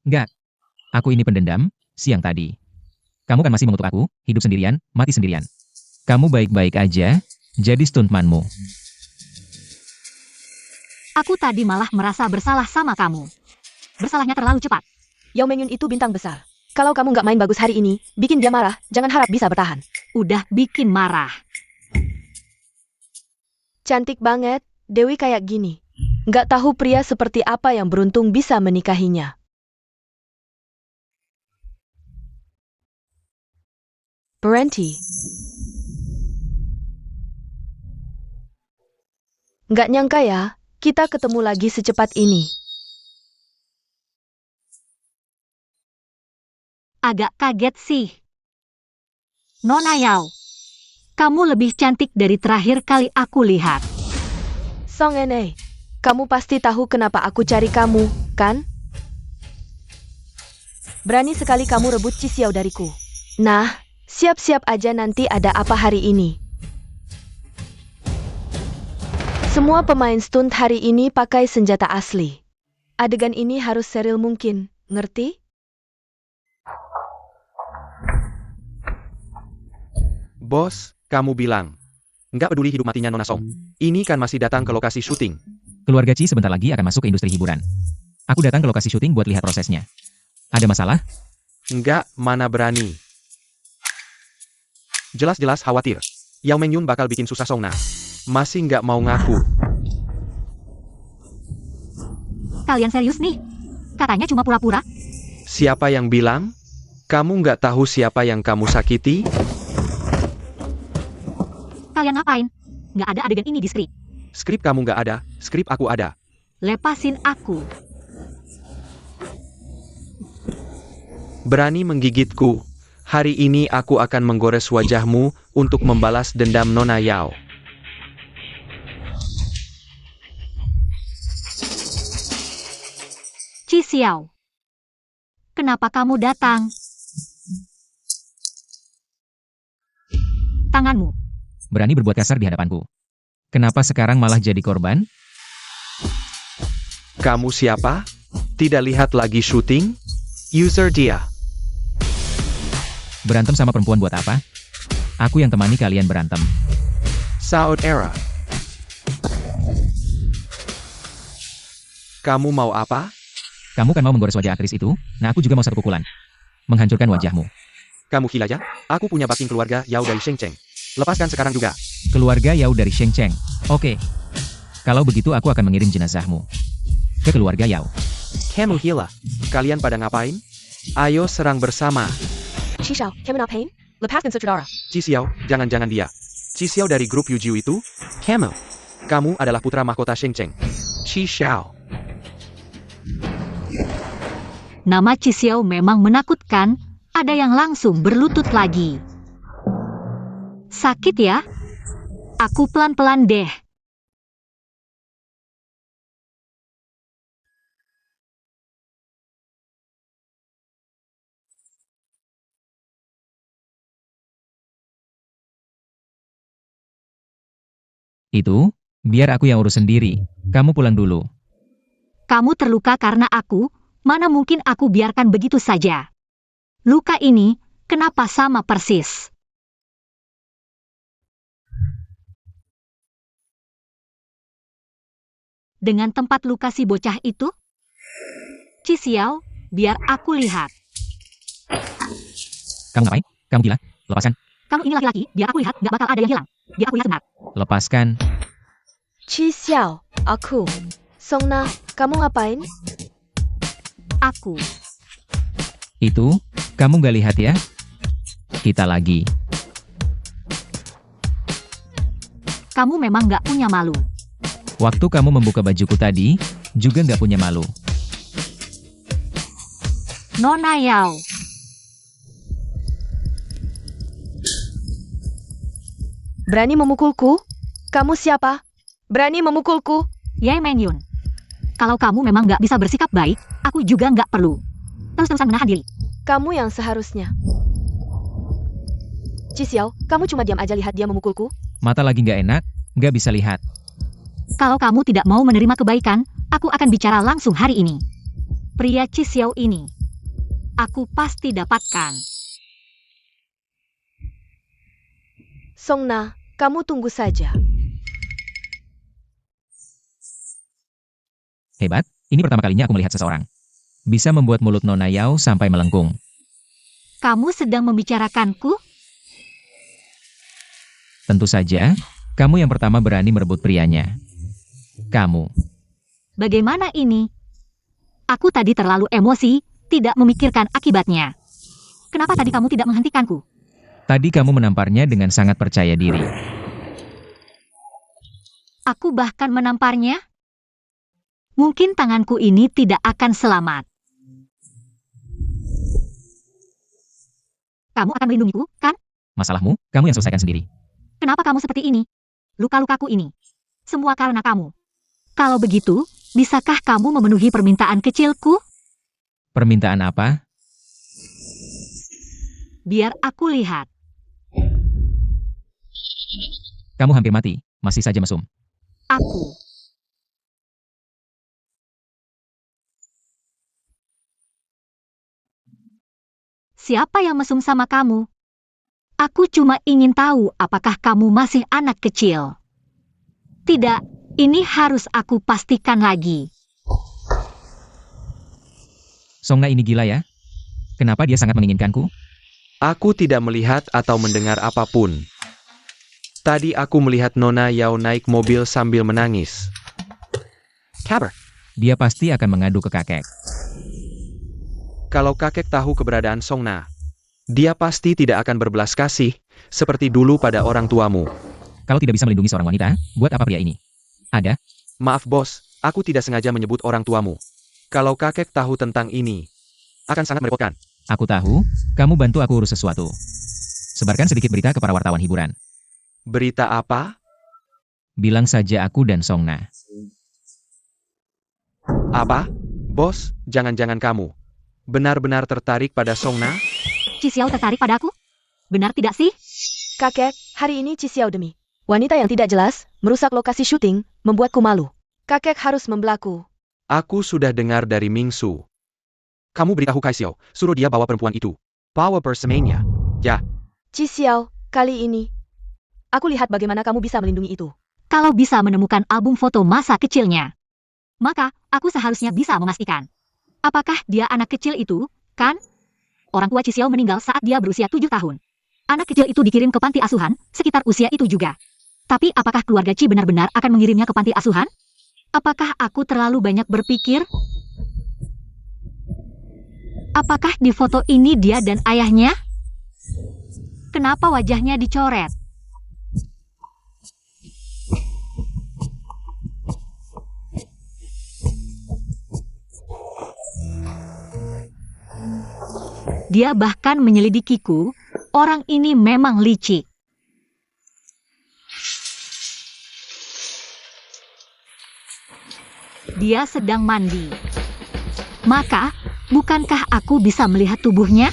Enggak. Aku ini pendendam, siang tadi. Kamu kan masih mengutuk aku, hidup sendirian, mati sendirian. Kamu baik-baik aja, jadi stuntmanmu. Aku tadi malah merasa bersalah sama kamu. Bersalahnya terlalu cepat. Yao Mengyun itu bintang besar. Kalau kamu nggak main bagus hari ini, bikin dia marah, jangan harap bisa bertahan. Udah bikin marah. Cantik banget, Dewi kayak gini. Nggak tahu pria seperti apa yang beruntung bisa menikahinya. Berhenti. Nggak nyangka ya, kita ketemu lagi secepat ini. Agak kaget sih. Nona Yao, kamu lebih cantik dari terakhir kali aku lihat. Song Ene, kamu pasti tahu kenapa aku cari kamu, kan? Berani sekali kamu rebut Chi Xiao dariku. Nah, siap-siap aja nanti ada apa hari ini. Semua pemain stunt hari ini pakai senjata asli. Adegan ini harus steril mungkin, ngerti? Bos, kamu bilang. Nggak peduli hidup matinya Nona Song. Ini kan masih datang ke lokasi syuting. Keluarga Chi sebentar lagi akan masuk ke industri hiburan. Aku datang ke lokasi syuting buat lihat prosesnya. Ada masalah? Nggak, mana berani. Jelas-jelas khawatir. Yao Mengyun bakal bikin susah Song Na. Masih nggak mau ngaku. Kalian serius nih? Katanya cuma pura-pura. Siapa yang bilang? Kamu nggak tahu siapa yang kamu sakiti? Kalian ngapain? Nggak ada adegan ini di skrip. Skrip kamu nggak ada, skrip aku ada. Lepasin aku. Berani menggigitku. Hari ini aku akan menggores wajahmu untuk membalas dendam Nona Yao. Chi Xiao, kenapa kamu datang? Tanganmu. Berani berbuat kasar di hadapanku. Kenapa sekarang malah jadi korban? Kamu siapa? Tidak lihat lagi syuting? User dia. Berantem sama perempuan buat apa? Aku yang temani kalian berantem. Saudara. Kamu mau apa? Kamu kan mau menggores wajah aktris itu? Nah aku juga mau satu pukulan. Menghancurkan wajahmu. Kamu gila ya? Aku punya backing keluarga Yao dari Sheng Cheng. Lepaskan sekarang juga. Keluarga Yao dari Sheng Cheng. Oke. Kalau begitu aku akan mengirim jenazahmu ke keluarga Yao. Kamu gila. Kalian pada ngapain? Ayo serang bersama. Chi Xiao, kamu ngapain? Lepaskan saudara. Chi Xiao, jangan-jangan dia. Chi Xiao dari grup Yujiu itu? Kamu adalah putra mahkota Sheng Cheng. Chi Xiao. Nama Chi Xiao memang menakutkan. Ada yang langsung berlutut lagi. Sakit ya? Aku pelan-pelan deh. Itu, biar aku yang urus sendiri. Kamu pulang dulu. Kamu terluka karena aku, mana mungkin aku biarkan begitu saja. Luka ini, kenapa sama persis? Dengan tempat luka si bocah itu? Chi Xiao, biar aku lihat. Kamu ngapain? Kamu gila? Lepaskan. Kamu ini laki-laki, biar aku lihat, nggak bakal ada yang hilang. Biar aku lihat sebentar. Lepaskan. Chi Xiao, aku. Song Na, kamu ngapain? Aku. Itu, kamu gak lihat ya? Kita lagi. Kamu memang nggak punya malu. Waktu kamu membuka bajuku tadi, juga gak punya malu. Nona Yao. Berani memukulku? Kamu siapa? Berani memukulku? Ye Mengyun. Kalau kamu memang nggak bisa bersikap baik, aku juga nggak perlu. Terus-terusan menahan diri. Kamu yang seharusnya. Chi Xiao, kamu cuma diam aja lihat dia memukulku? Mata lagi gak enak, gak bisa lihat. Kalau kamu tidak mau menerima kebaikan, aku akan bicara langsung hari ini. Pria Chi Xiao ini, aku pasti dapatkan. Song Na, kamu tunggu saja. Hebat, ini pertama kalinya aku melihat seseorang bisa membuat mulut Nona Yao sampai melengkung. Kamu sedang membicarakanku? Tentu saja, kamu yang pertama berani merebut prianya. Kamu. Bagaimana ini? Aku tadi terlalu emosi, tidak memikirkan akibatnya. Kenapa tadi kamu tidak menghentikanku? Tadi kamu menamparnya dengan sangat percaya diri. Aku bahkan menamparnya? Mungkin tanganku ini tidak akan selamat. Kamu akan melindungiku, kan? Masalahmu, kamu yang selesaikan sendiri. Kenapa kamu seperti ini? Luka-lukaku ini. Semua karena kamu. Kalau begitu, bisakah kamu memenuhi permintaan kecilku? Permintaan apa? Biar aku lihat. Kamu hampir mati, masih saja mesum. Aku. Siapa yang mesum sama kamu? Aku cuma ingin tahu apakah kamu masih anak kecil. Tidak, ini harus aku pastikan lagi. Songna ini gila ya? Kenapa dia sangat menginginkanku? Aku tidak melihat atau mendengar apapun. Tadi aku melihat Nona Yao naik mobil sambil menangis. Kabar. Dia pasti akan mengadu ke kakek. Kalau kakek tahu keberadaan Songna, dia pasti tidak akan berbelas kasih, seperti dulu pada orang tuamu. Kalau tidak bisa melindungi seorang wanita, buat apa pria ini? Ada? Maaf bos, aku tidak sengaja menyebut orang tuamu. Kalau kakek tahu tentang ini, akan sangat merepotkan. Aku tahu, kamu bantu aku urus sesuatu. Sebarkan sedikit berita ke para wartawan hiburan. Berita apa? Bilang saja aku dan Songna. Apa? Bos, jangan-jangan kamu benar-benar tertarik pada Songna? Cisiao tertarik padaku? Benar tidak sih? Kakek, hari ini Cisiao demi wanita yang tidak jelas, merusak lokasi syuting, membuatku malu. Kakek harus membelaku. Aku sudah dengar dari Mingsu. Kamu beritahu Kaisio, suruh dia bawa perempuan itu. Power Persemania. Ya, Cisiao, kali ini. Aku lihat bagaimana kamu bisa melindungi itu. Kalau bisa menemukan album foto masa kecilnya, maka aku seharusnya bisa memastikan. Apakah dia anak kecil itu, kan? Orang tua Cisiao meninggal saat dia berusia 7 tahun. Anak kecil itu dikirim ke panti asuhan, sekitar usia itu juga. Tapi apakah keluarga Ci benar-benar akan mengirimnya ke panti asuhan? Apakah aku terlalu banyak berpikir? Apakah di foto ini dia dan ayahnya? Kenapa wajahnya dicoret? Dia bahkan menyelidikiku, orang ini memang licik. Dia sedang mandi. Maka, bukankah aku bisa melihat tubuhnya?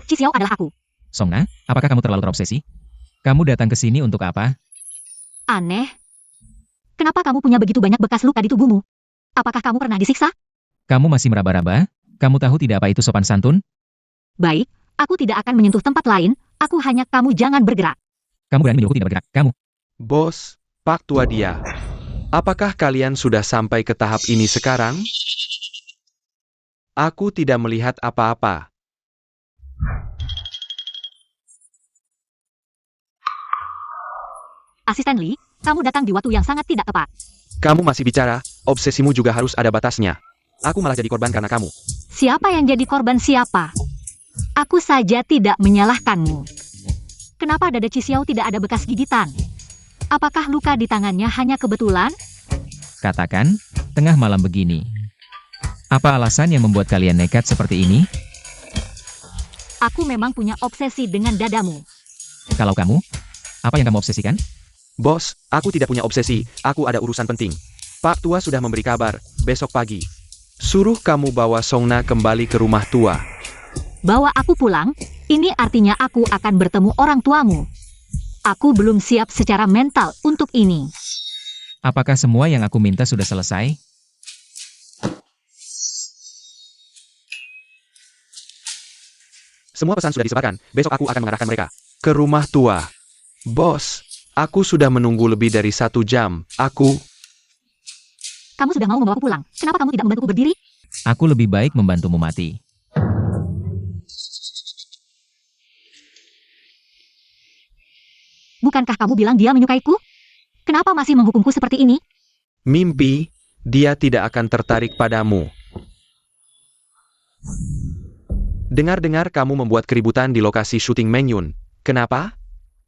Cisiao adalah aku. Songna, apakah kamu terlalu terobsesi? Kamu datang ke sini untuk apa? Aneh. Kenapa kamu punya begitu banyak bekas luka di tubuhmu? Apakah kamu pernah disiksa? Kamu masih meraba-raba? Kamu tahu tidak apa itu sopan santun? Baik, aku tidak akan menyentuh tempat lain, aku hanya kamu jangan bergerak. Kamu berani menyuruhku tidak bergerak? Kamu. bos, Pak Tua dia. Apakah kalian sudah sampai ke tahap ini sekarang? Aku tidak melihat apa-apa. Asisten Lee, kamu datang di waktu yang sangat tidak tepat. Kamu masih bicara, obsesimu juga harus ada batasnya. Aku malah jadi korban karena kamu. Siapa yang jadi korban siapa? Aku saja tidak menyalahkanmu. Kenapa dada Cisiao tidak ada bekas gigitan? Apakah luka di tangannya hanya kebetulan? Katakan, tengah malam begini. Apa alasan yang membuat kalian nekat seperti ini? Aku memang punya obsesi dengan dadamu. Kalau kamu, apa yang kamu obsesikan? Bos, aku tidak punya obsesi, aku ada urusan penting. Pak Tua sudah memberi kabar, besok pagi. Suruh kamu bawa Songna kembali ke rumah tua. Bawa aku pulang, ini artinya aku akan bertemu orang tuamu. Aku belum siap secara mental untuk ini. Apakah semua yang aku minta sudah selesai? Semua pesan sudah disebarkan, besok aku akan mengarahkan mereka ke rumah tua. Bos, Aku sudah menunggu lebih dari 1 jam. Kamu sudah mau membawaku pulang. Kenapa kamu tidak membantuku berdiri? Aku lebih baik membantumu mati. Bukankah kamu bilang dia menyukaiku? Kenapa masih menghukumku seperti ini? Mimpi, dia tidak akan tertarik padamu. Dengar-dengar kamu membuat keributan di lokasi syuting Mengyun. Kenapa?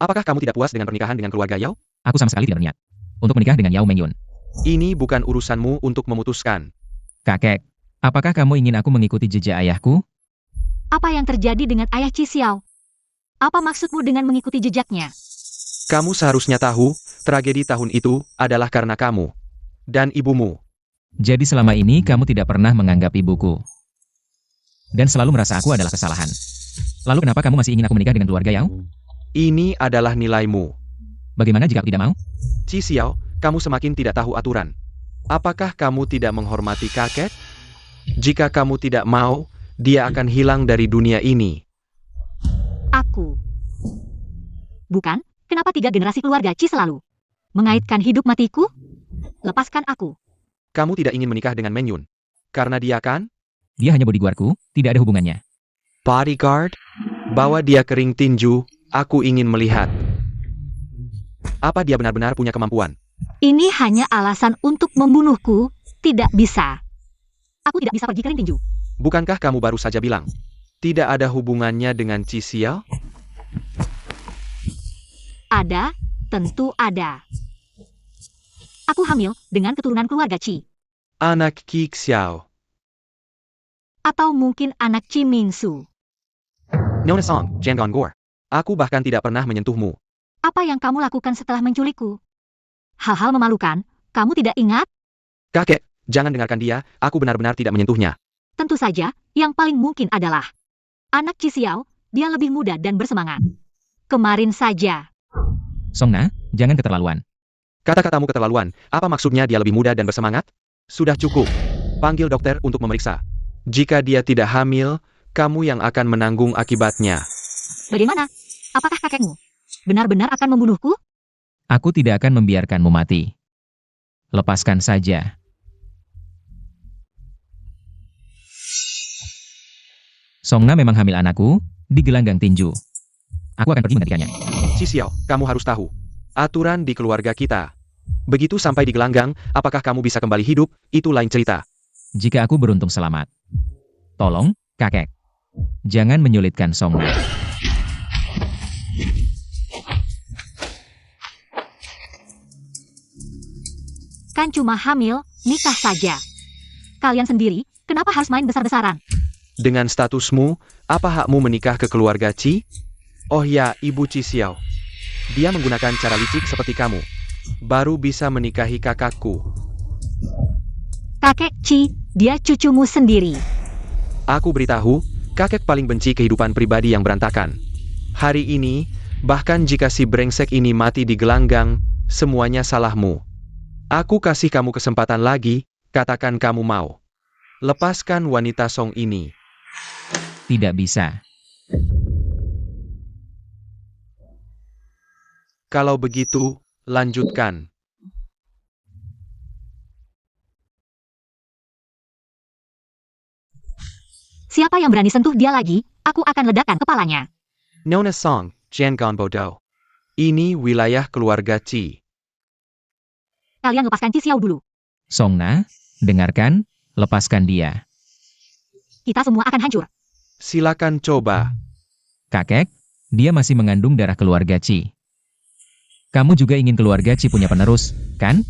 Apakah kamu tidak puas dengan pernikahan dengan keluarga Yao? Aku sama sekali tidak berniat untuk menikah dengan Yao Mengyun. Ini bukan urusanmu untuk memutuskan. Kakek, apakah kamu ingin aku mengikuti jejak ayahku? Apa yang terjadi dengan ayah Qi Xiao? Apa maksudmu dengan mengikuti jejaknya? Kamu seharusnya tahu, tragedi tahun itu adalah karena kamu dan ibumu. Jadi selama ini kamu tidak pernah menganggap ibuku. Dan selalu merasa aku adalah kesalahan. Lalu kenapa kamu masih ingin aku menikah dengan keluarga Yao? Ini adalah nilaimu. Bagaimana jika aku tidak mau? Qi Xiao, kamu semakin tidak tahu aturan. Apakah kamu tidak menghormati kakek? Jika kamu tidak mau, dia akan hilang dari dunia ini. Aku. Bukan? Kenapa 3 generasi keluarga Qi selalu mengaitkan hidup matiku? Lepaskan aku. Kamu tidak ingin menikah dengan Mengyun. Karena dia kan? Dia hanya bodyguardku, tidak ada hubungannya. Bodyguard? Bawa dia ke ring tinju, aku ingin melihat. Apa dia benar-benar punya kemampuan? Ini hanya alasan untuk membunuhku. Tidak bisa. Aku tidak bisa pergi ke ring tinju. Bukankah kamu baru saja bilang? Tidak ada hubungannya dengan Qi Xiao? Ada, tentu ada. Aku hamil dengan keturunan keluarga Qi. Anak Qi Xiao. Atau mungkin anak Qi Mingsu. Nona Song, Jian Gongor. Aku bahkan tidak pernah menyentuhmu. Apa yang kamu lakukan setelah menculikku? Hal-hal memalukan, kamu tidak ingat? Kakek, jangan dengarkan dia, aku benar-benar tidak menyentuhnya. Tentu saja, yang paling mungkin adalah anak Qi Xiao, dia lebih muda dan bersemangat. Kemarin saja. Songna, jangan keterlaluan. Kata-katamu keterlaluan, apa maksudnya dia lebih muda dan bersemangat? Sudah cukup. Panggil dokter untuk memeriksa. Jika dia tidak hamil, kamu yang akan menanggung akibatnya. Bagaimana? Apakah kakekmu benar-benar akan membunuhku? Aku tidak akan membiarkanmu mati. Lepaskan saja. Songna memang hamil anakku, di gelanggang tinju. Aku akan pergi menggantikannya. Qi Xiao, kamu harus tahu. Aturan di keluarga kita. Begitu sampai di gelanggang, apakah kamu bisa kembali hidup, itu lain cerita. Jika aku beruntung selamat. Tolong, kakek. Jangan menyulitkan Songna. Kan cuma hamil, nikah saja. Kalian sendiri, kenapa harus main besar-besaran? Dengan statusmu, apa hakmu menikah ke keluarga Qi? Oh ya, Ibu Qi Xiao. Dia menggunakan cara licik seperti kamu. Baru bisa menikahi kakakku. Kakek Qi, dia cucumu sendiri. Aku beritahu, kakek paling benci kehidupan pribadi yang berantakan. Hari ini, bahkan jika si brengsek ini mati di gelanggang, semuanya salahmu. Aku kasih kamu kesempatan lagi, katakan kamu mau. Lepaskan wanita Song ini. Tidak bisa. Kalau begitu, lanjutkan. Siapa yang berani sentuh dia lagi, aku akan ledakan kepalanya. Nona Song, Jian Bodo. Ini wilayah keluarga Qi. Kalian lepaskan Qi Xiao dulu. Songna, dengarkan, lepaskan dia. Kita semua akan hancur. Silakan coba. Kakek, dia masih mengandung darah keluarga Qi. Kamu juga ingin keluarga Qi punya penerus, kan?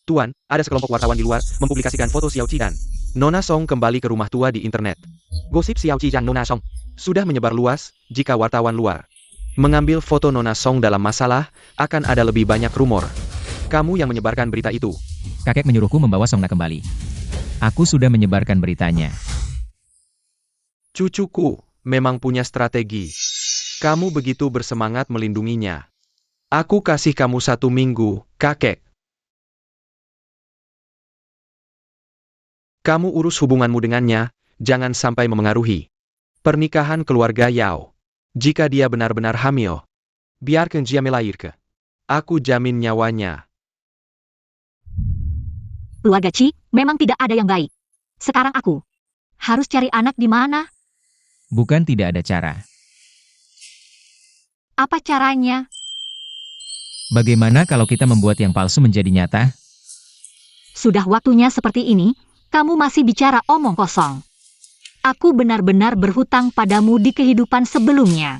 Tuan, ada sekelompok wartawan di luar mempublikasikan foto Xiao Qi dan Nona Song kembali ke rumah tua di internet. Gosip Xiao Qi dan Nona Song sudah menyebar luas. Jika wartawan luar mengambil foto Nona Song dalam masalah, akan ada lebih banyak rumor. Kamu yang menyebarkan berita itu. Kakek menyuruhku membawa Songna kembali. Aku sudah menyebarkan beritanya. Cucuku memang punya strategi. Kamu begitu bersemangat melindunginya. Aku kasih kamu 1 minggu, kakek. Kamu urus hubunganmu dengannya, jangan sampai memengaruhi pernikahan keluarga Yao. Jika dia benar-benar hamil, biarkan dia melahirkan. Aku jamin nyawanya. Keluarga Chi memang tidak ada yang baik. Sekarang aku harus cari anak di mana? Bukan tidak ada cara. Apa caranya? Bagaimana kalau kita membuat yang palsu menjadi nyata? Sudah waktunya seperti ini, kamu masih bicara omong kosong. Aku benar-benar berhutang padamu di kehidupan sebelumnya.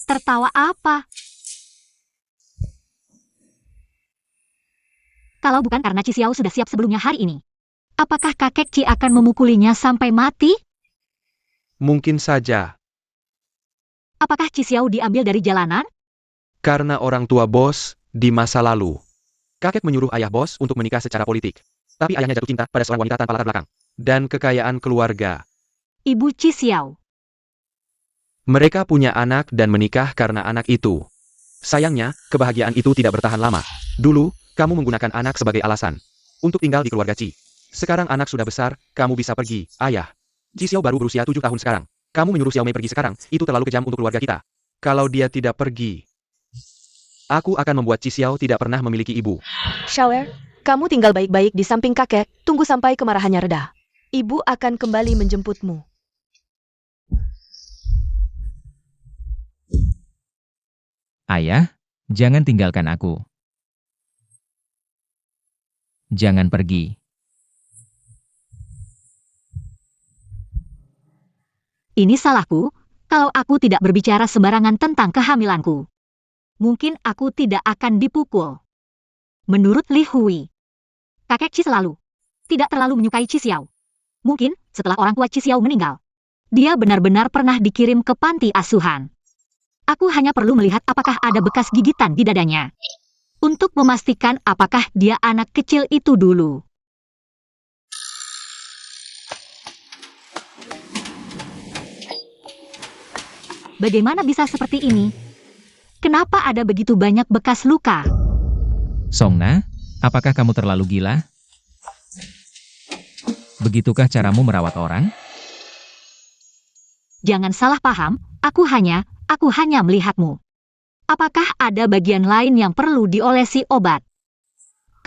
Tertawa apa? Kalau bukan karena Chi Xiao sudah siap sebelumnya hari ini, apakah kakek Chi akan memukulinya sampai mati? Mungkin saja. Apakah Chi Xiao diambil dari jalanan? Karena orang tua bos di masa lalu. Kakek menyuruh ayah bos untuk menikah secara politik. Tapi ayahnya jatuh cinta pada seorang wanita tanpa latar belakang. Dan kekayaan keluarga. Ibu Chi Xiao. Mereka punya anak dan menikah karena anak itu. Sayangnya, kebahagiaan itu tidak bertahan lama. Dulu, kamu menggunakan anak sebagai alasan untuk tinggal di keluarga Chi. Sekarang anak sudah besar, kamu bisa pergi, ayah. Chi Xiao baru berusia 7 tahun sekarang. Kamu menyuruh Xiao Mei pergi sekarang, itu terlalu kejam untuk keluarga kita. Kalau dia tidak pergi, aku akan membuat Chi Xiao tidak pernah memiliki ibu. Xiaoer, kamu tinggal baik-baik di samping kakek, tunggu sampai kemarahannya reda. Ibu akan kembali menjemputmu. Ayah, jangan tinggalkan aku. Jangan pergi. Ini salahku, kalau aku tidak berbicara sembarangan tentang kehamilanku. Mungkin aku tidak akan dipukul. Menurut Li Hui, kakek Chi tidak terlalu menyukai Chi Xiao. Mungkin, setelah orang tua Chi Xiao meninggal, dia benar-benar pernah dikirim ke panti asuhan. Aku hanya perlu melihat apakah ada bekas gigitan di dadanya. Untuk memastikan apakah dia anak kecil itu dulu. Bagaimana bisa seperti ini? Kenapa ada begitu banyak bekas luka? Songna, apakah kamu terlalu gila? Begitukah caramu merawat orang? Jangan salah paham, aku hanya melihatmu. Apakah ada bagian lain yang perlu diolesi obat?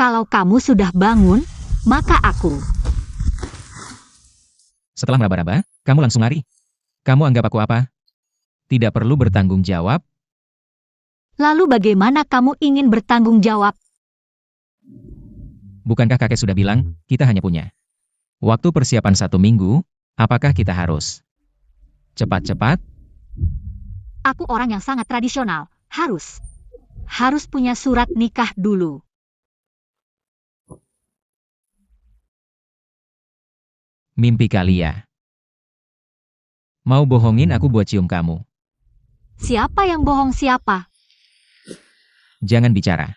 Kalau kamu sudah bangun, maka aku. Setelah meraba-raba, kamu langsung lari. Kamu anggap aku apa? Tidak perlu bertanggung jawab. Lalu bagaimana kamu ingin bertanggung jawab? Bukankah kakek sudah bilang, kita hanya punya waktu persiapan 1 minggu, apakah kita harus cepat-cepat? Aku orang yang sangat tradisional. Harus punya surat nikah dulu. Mimpi kali ya. Mau bohongin aku buat cium kamu. Siapa yang bohong siapa? Jangan bicara.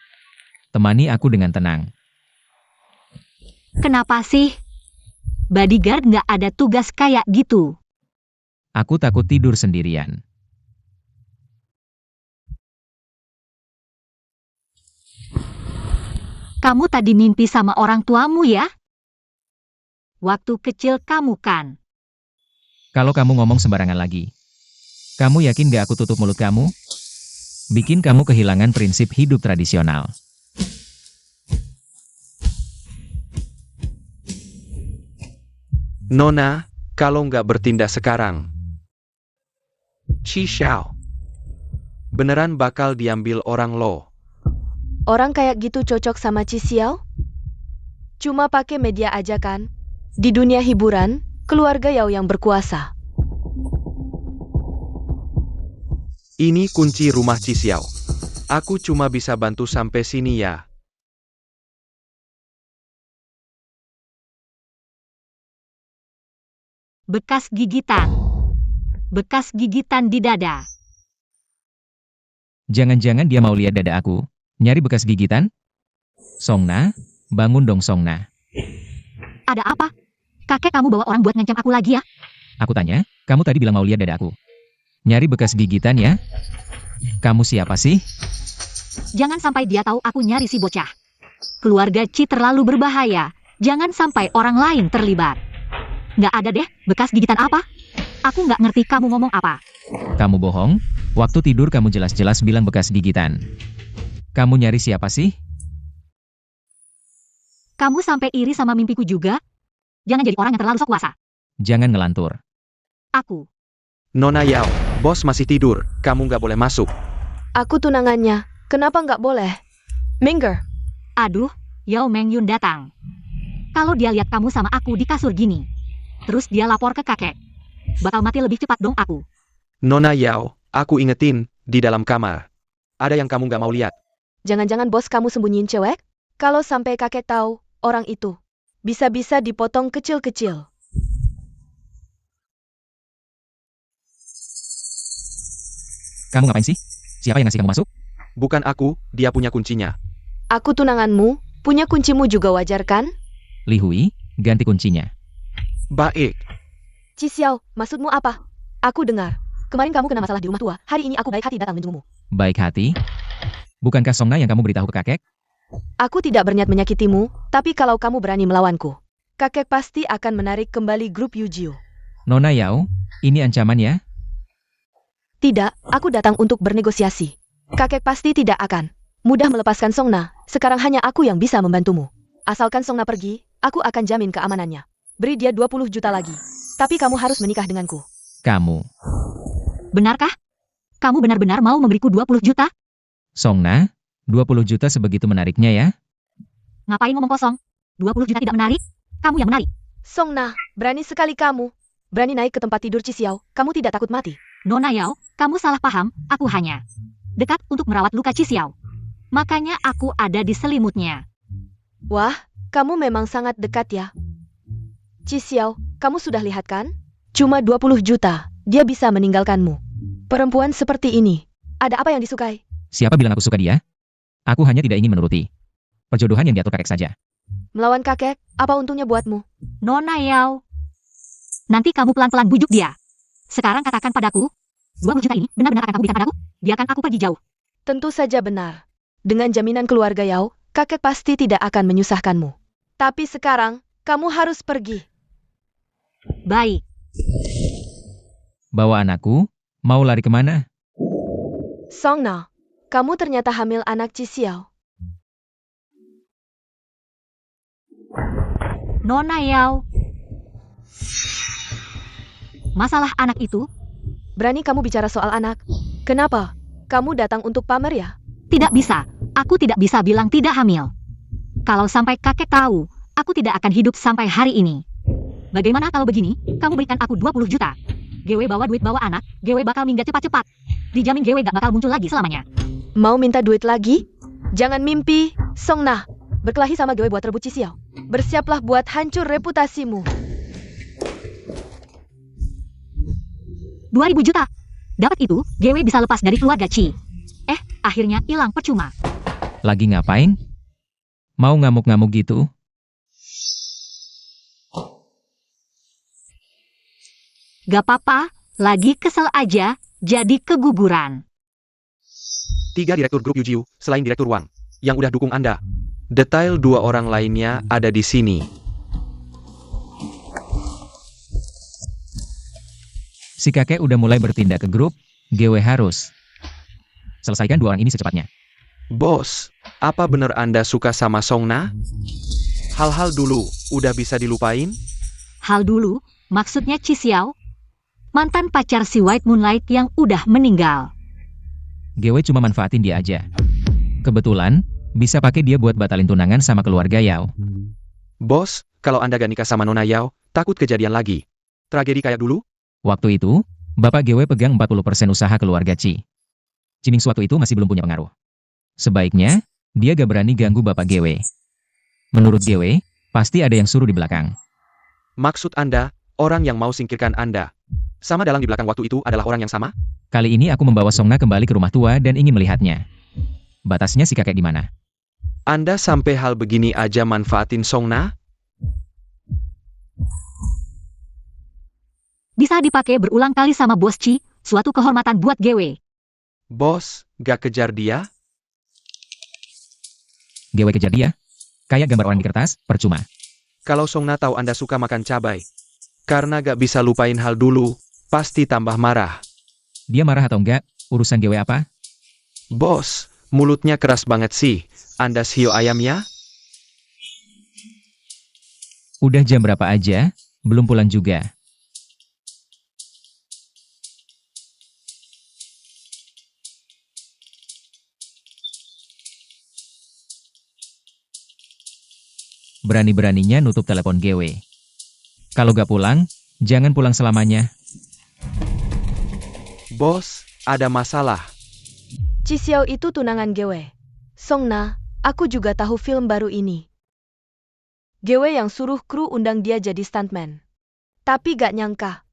Temani aku dengan tenang. Kenapa sih? Bodyguard nggak ada tugas kayak gitu. Aku takut tidur sendirian. Kamu tadi mimpi sama orang tuamu ya? Waktu kecil kamu kan? Kalau kamu ngomong sembarangan lagi. Kamu yakin gak aku tutup mulut kamu? Bikin kamu kehilangan prinsip hidup tradisional. Nona, kalau nggak bertindak sekarang, Chi Xiao beneran bakal diambil orang lo. Orang kayak gitu cocok sama Chi Xiao? Cuma pakai media aja kan? Di dunia hiburan, keluarga Yao yang berkuasa. Ini kunci rumah Chi Xiao. Aku cuma bisa bantu sampai sini ya. Bekas gigitan. Bekas gigitan di dada. Jangan-jangan dia mau lihat dada aku. Nyari bekas gigitan? Songna, bangun dong Songna. Ada apa? Kakek kamu bawa orang buat ngancam aku lagi ya? Aku tanya, kamu tadi bilang mau lihat dada aku. Nyari bekas gigitan ya? Kamu siapa sih? Jangan sampai dia tahu aku nyari si bocah. Keluarga Chi terlalu berbahaya. Jangan sampai orang lain terlibat. Nggak ada deh, bekas gigitan apa? Aku nggak ngerti kamu ngomong apa. Kamu bohong? Waktu tidur kamu jelas-jelas bilang bekas gigitan. Kamu nyari siapa sih? Kamu sampai iri sama mimpiku juga? Jangan jadi orang yang terlalu sok kuasa. Jangan ngelantur. Aku. Nona Yao, bos masih tidur, kamu nggak boleh masuk. Aku tunangannya. Kenapa nggak boleh? Minger, Aduh, Yao Mengyun datang. Kalau dia lihat kamu sama aku di kasur gini, terus dia lapor ke kakek, bakal mati lebih cepat dong aku. Nona Yao, aku ingetin, di dalam kamar. Ada yang kamu nggak mau lihat. jangan-jangan bos kamu sembunyiin cewek? Kalau sampai kakek tahu, orang itu bisa-bisa dipotong kecil-kecil. Kamu ngapain sih? Siapa yang ngasih kamu masuk? Bukan aku, dia punya kuncinya. Aku tunanganmu, punya kuncimu juga wajar kan? Li Hui, ganti kuncinya. Baik, Ci Xiao, maksudmu apa? Aku dengar. Kemarin kamu kena masalah di rumah tua, hari ini aku baik hati datang menjengukmu. Baik hati. Bukankah Songna yang kamu beritahu ke kakek? Aku tidak berniat menyakitimu, tapi kalau kamu berani melawanku, kakek pasti akan menarik kembali grup Yujio. Nona Yao, ini ancaman ya? Tidak, aku datang untuk bernegosiasi. Kakek pasti tidak akan mudah melepaskan Songna, sekarang hanya aku yang bisa membantumu. Asalkan Songna pergi, aku akan jamin keamanannya. Beri dia 20 juta lagi. Tapi kamu harus menikah denganku. Kamu. Benarkah? Kamu benar-benar mau memberiku 20 juta? Songna, 20 juta sebegitu menariknya ya? Ngapain ngomong kosong? 20 juta tidak menarik? Kamu yang menarik. Songna, berani sekali kamu. Berani naik ke tempat tidur Ci Xiao, kamu tidak takut mati. Nona Yao, kamu salah paham, aku hanya dekat untuk merawat luka Ci Xiao. Makanya aku ada di selimutnya. Wah, kamu memang sangat dekat ya. Ci Xiao, kamu sudah lihat kan? Cuma 20 juta, dia bisa meninggalkanmu. Perempuan seperti ini, ada apa yang disukai? Siapa bilang aku suka dia? Aku hanya tidak ingin menuruti perjodohan yang diatur kakek saja. Melawan kakek, apa untungnya buatmu? Nona Yao. Nanti kamu pelan-pelan bujuk dia. Sekarang katakan padaku, 20 juta ini benar-benar akan kamu berikan padaku? Biarkan aku pergi jauh. Tentu saja benar. Dengan jaminan keluarga Yao, kakek pasti tidak akan menyusahkanmu. Tapi sekarang, kamu harus pergi. Baik. Bawa anakku, mau lari kemana? Songna, kamu ternyata hamil anak Ci Xiao. Nona Yao. Masalah anak itu? Berani kamu bicara soal anak? Kenapa? Kamu datang untuk pamer ya? Tidak bisa. Aku tidak bisa bilang tidak hamil. Kalau sampai kakek tahu, aku tidak akan hidup sampai hari ini. Bagaimana kalau begini, kamu berikan aku 20 juta. GW bawa duit bawa anak, GW bakal minggat cepat-cepat. Dijamin GW gak bakal muncul lagi selamanya. Mau minta duit lagi? Jangan mimpi, Songna. Berkelahi sama GW buat rebut Ci Xiao. Bersiaplah buat hancur reputasimu. 2000 juta. Dapat itu, GW bisa lepas dari keluarga Ci. Akhirnya hilang percuma. Lagi ngapain? Mau ngamuk-ngamuk gitu? Gak apa-apa, lagi kesel aja, jadi keguguran. 3 direktur grup Yujio, selain direktur Wang, yang udah dukung Anda. Detail 2 orang lainnya ada di sini. Si kakek udah mulai bertindak ke grup, GW harus selesaikan 2 orang ini secepatnya. Bos, apa bener Anda suka sama Songna? Hal-hal dulu, udah bisa dilupain? Hal dulu, maksudnya Ci Xiao? Mantan pacar si White Moonlight yang udah meninggal. GW cuma manfaatin dia aja. Kebetulan, bisa pakai dia buat batalin tunangan sama keluarga Yao. Bos, kalau Anda gak nikah sama Nona Yao, takut kejadian lagi. Tragedi kayak dulu? Waktu itu, Bapak GW pegang 40% usaha keluarga Ci. Cining suatu itu masih belum punya pengaruh. Sebaiknya, dia gak berani ganggu Bapak GW. Menurut GW, pasti ada yang suruh di belakang. Maksud Anda, orang yang mau singkirkan Anda. Sama dalang di belakang waktu itu adalah orang yang sama? Kali ini aku membawa Songna kembali ke rumah tua dan ingin melihatnya. Batasnya si kakek di mana? Anda sampai hal begini aja manfaatin Songna? Bisa dipakai berulang kali sama bos Ci, suatu kehormatan buat GW. Bos, gak kejar dia? GW kejar dia? Kayak gambar orang di kertas, percuma. Kalau Songna tahu Anda suka makan cabai, karena gak bisa lupain hal dulu, pasti tambah marah. Dia marah atau enggak, Urusan GW apa? Bos, mulutnya keras banget sih. Anda sio ayam ya? Udah jam berapa aja? Belum pulang juga. Berani-beraninya nutup telepon GW. Kalau gak pulang, jangan pulang selamanya. Bos, ada masalah. Chi Xiao itu tunangan Gewe. Songna, aku juga tahu film baru ini. Gewe yang suruh kru undang dia jadi stuntman. Tapi gak nyangka.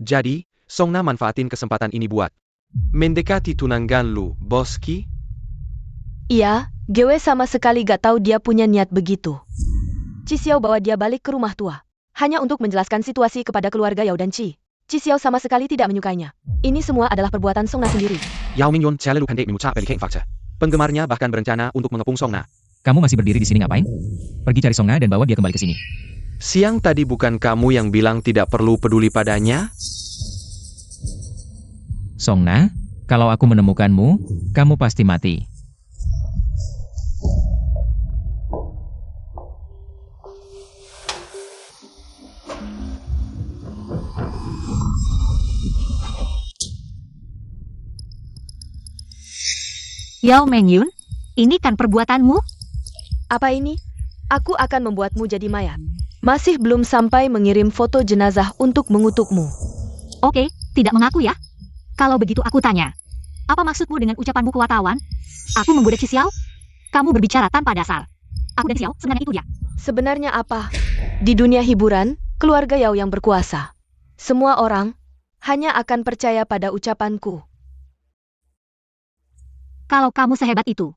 Jadi, Songna manfaatin kesempatan ini buat mendekati tunangan lu, Boski? Iya, Gewe sama sekali gak tahu dia punya niat begitu. Chi Xiao bawa dia balik ke rumah tua. Hanya untuk menjelaskan situasi kepada keluarga Yao dan Chi. Chi Xiao sama sekali tidak menyukainya. Ini semua adalah perbuatan Songna sendiri. Yao Mingyun selalu pendek mengucapkan fakta. Penggemarnya bahkan berencana untuk mengepung Songna. Kamu masih berdiri di sini ngapain? Pergi cari Songna dan bawa dia kembali ke sini. Siang tadi bukan kamu yang bilang tidak perlu peduli padanya? Songna, kalau aku menemukanmu, kamu pasti mati. Yao Mengyun, ini kan perbuatanmu? Apa ini? Aku akan membuatmu jadi mayat. Masih belum sampai mengirim foto jenazah untuk mengutukmu. Oke, tidak mengaku ya. Kalau begitu aku tanya. Apa maksudmu dengan ucapanmu ke wartawan? Aku menggoda Chi Xiao? Kamu berbicara tanpa dasar. Aku dan Xiao sebenarnya itu ya. Sebenarnya apa? Di dunia hiburan, keluarga Yao yang berkuasa. Semua orang hanya akan percaya pada ucapanku. Kalau kamu sehebat itu,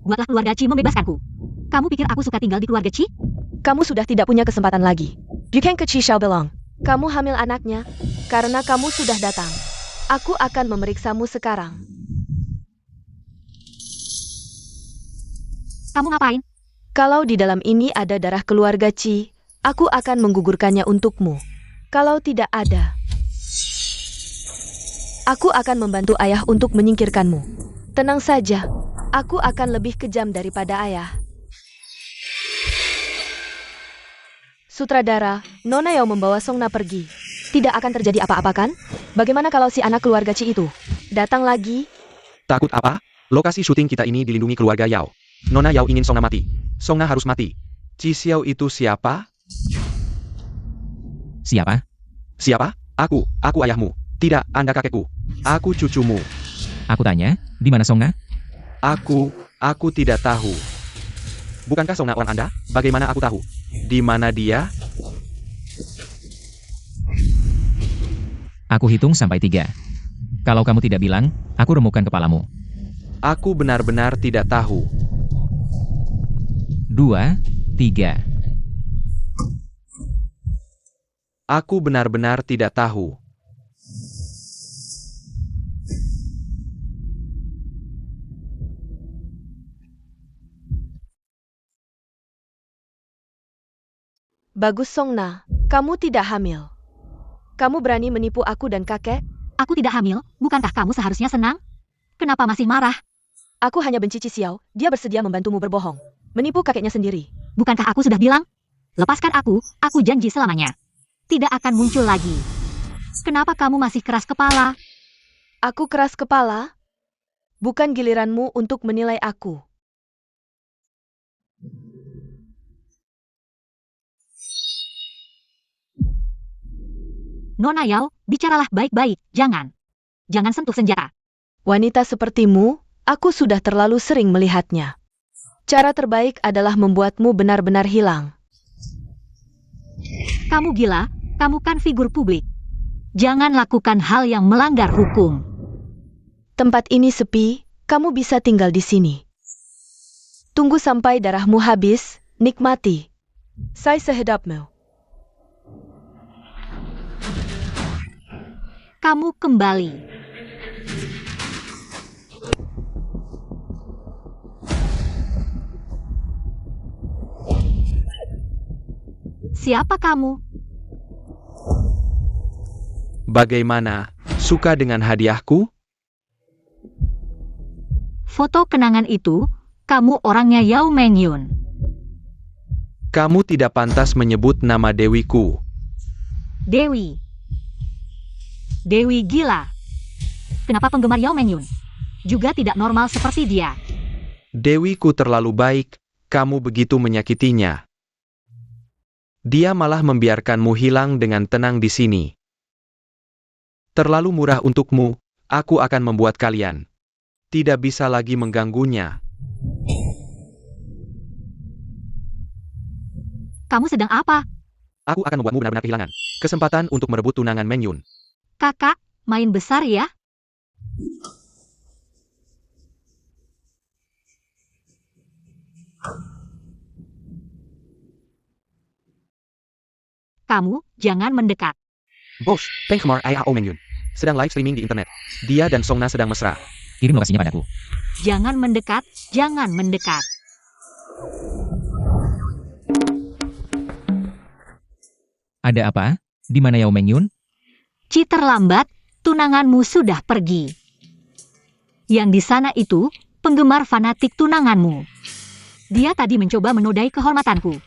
buatlah keluarga Chi membebaskanku. Kamu pikir aku suka tinggal di keluarga Chi? Kamu sudah tidak punya kesempatan lagi. You can ke Chi Xiaobelong. Kamu hamil anaknya, karena kamu sudah datang. Aku akan memeriksamu sekarang. Kamu ngapain? Kalau di dalam ini ada darah keluarga Chi, aku akan menggugurkannya untukmu. Kalau tidak ada, aku akan membantu ayah untuk menyingkirkanmu. Tenang saja, aku akan lebih kejam daripada ayah. Sutradara, Nona Yao membawa Songna pergi. Tidak akan terjadi apa-apa kan? Bagaimana kalau si anak keluarga Chi itu datang lagi? Takut apa? Lokasi syuting kita ini dilindungi keluarga Yao. Nona Yao ingin Songna mati. Songna harus mati. Chi Xiao itu siapa? Siapa? Siapa? Aku ayahmu. Tidak, Anda kakekku. Aku cucumu. Aku tanya, di mana Songna? Aku tidak tahu. Bukankah Songna orang Anda? Bagaimana aku tahu? Di mana dia? Aku hitung sampai 3. Kalau kamu tidak bilang, aku remukkan kepalamu. Aku benar-benar tidak tahu. 2, 3. Aku benar-benar tidak tahu. Bagus Songna, kamu tidak hamil. Kamu berani menipu aku dan kakek? Aku tidak hamil, bukankah kamu seharusnya senang? Kenapa masih marah? Aku hanya benci Chi Xiao, dia bersedia membantumu berbohong. Menipu kakeknya sendiri. Bukankah aku sudah bilang? Lepaskan aku janji selamanya. Tidak akan muncul lagi. Kenapa kamu masih keras kepala? Aku keras kepala? Bukan giliranmu untuk menilai aku. Nona Yao, bicaralah baik-baik, jangan sentuh senjata. Wanita sepertimu, aku sudah terlalu sering melihatnya. Cara terbaik adalah membuatmu benar-benar hilang. Kamu gila, kamu kan figur publik. Jangan lakukan hal yang melanggar hukum. Tempat ini sepi, kamu bisa tinggal di sini. Tunggu sampai darahmu habis, nikmati. Saya sehedapmu. Kamu kembali. Siapa kamu? Bagaimana? Suka dengan hadiahku? foto kenangan itu, kamu orangnya Yao Mengyun. Kamu tidak pantas menyebut nama Dewiku. Dewi. Dewi gila. Kenapa penggemar Yao Mengyun juga tidak normal seperti dia? Dewiku terlalu baik, kamu begitu menyakitinya. Dia malah membiarkanmu hilang dengan tenang di sini. Terlalu murah untukmu, aku akan membuat kalian tidak bisa lagi mengganggunya. Kamu sedang apa? Aku akan membuatmu benar-benar kehilangan kesempatan untuk merebut tunangan Mengyun. Kakak, main besar ya? Kamu, jangan mendekat. Bos, penggemar Yao Mengyun sedang live streaming di internet. Dia dan Songna sedang mesra. Kirim lokasinya padaku. Jangan mendekat, jangan mendekat. Ada apa? Di mana Yao Mengyun? Ci terlambat, tunanganmu sudah pergi. Yang di sana itu, penggemar fanatik tunanganmu. Dia tadi mencoba menodai kehormatanku.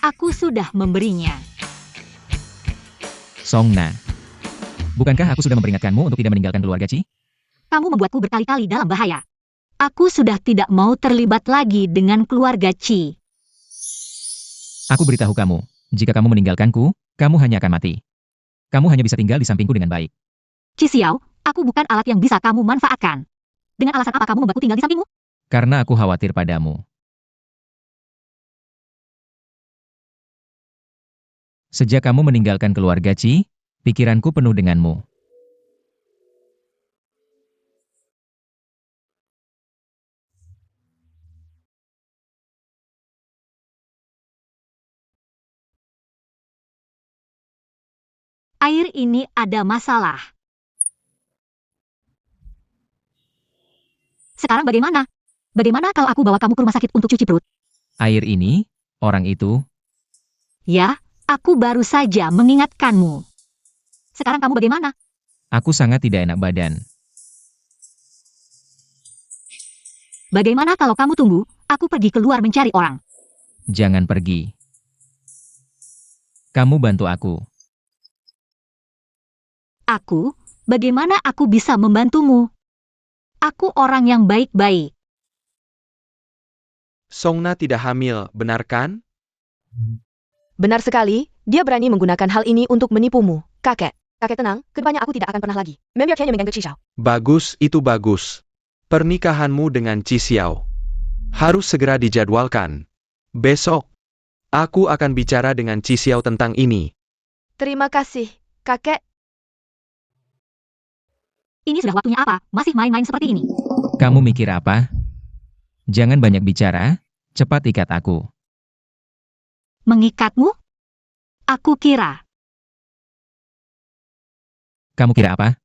Aku sudah memberinya. Songna. Bukankah aku sudah memperingatkanmu untuk tidak meninggalkan keluarga Ci? Kamu membuatku berkali-kali dalam bahaya. Aku sudah tidak mau terlibat lagi dengan keluarga Ci. Aku beritahu kamu, jika kamu meninggalkanku, kamu hanya akan mati. Kamu hanya bisa tinggal di sampingku dengan baik. Ci Xiao, aku bukan alat yang bisa kamu manfaatkan. Dengan alasan apa kamu membuatku tinggal di sampingmu? Karena aku khawatir padamu. Sejak kamu meninggalkan keluarga Ci, pikiranku penuh denganmu. Air ini ada masalah. Sekarang bagaimana? Bagaimana kalau aku bawa kamu ke rumah sakit untuk cuci perut? Air ini, orang itu, Ya, aku baru saja mengingatkanmu. Sekarang kamu bagaimana? aku sangat tidak enak badan. Bagaimana kalau kamu tunggu, aku pergi keluar mencari orang. Jangan pergi. Kamu bantu aku. Aku? Bagaimana aku bisa membantumu? Aku orang yang baik-baik. Songna tidak hamil, benar kan? Benar sekali, dia berani menggunakan hal ini untuk menipumu, kakek. Kakek tenang, kedepannya aku tidak akan pernah lagi membiarkannya mengganggu Ci Xiao. Bagus, itu bagus. Pernikahanmu dengan Ci Xiao harus segera dijadwalkan. Besok, aku akan bicara dengan Ci Xiao tentang ini. Terima kasih, kakek. Ini sudah waktunya apa? Masih main-main seperti ini. Kamu mikir apa? Jangan banyak bicara, cepat ikat aku. Mengikatmu? Aku kira. Kamu kira apa?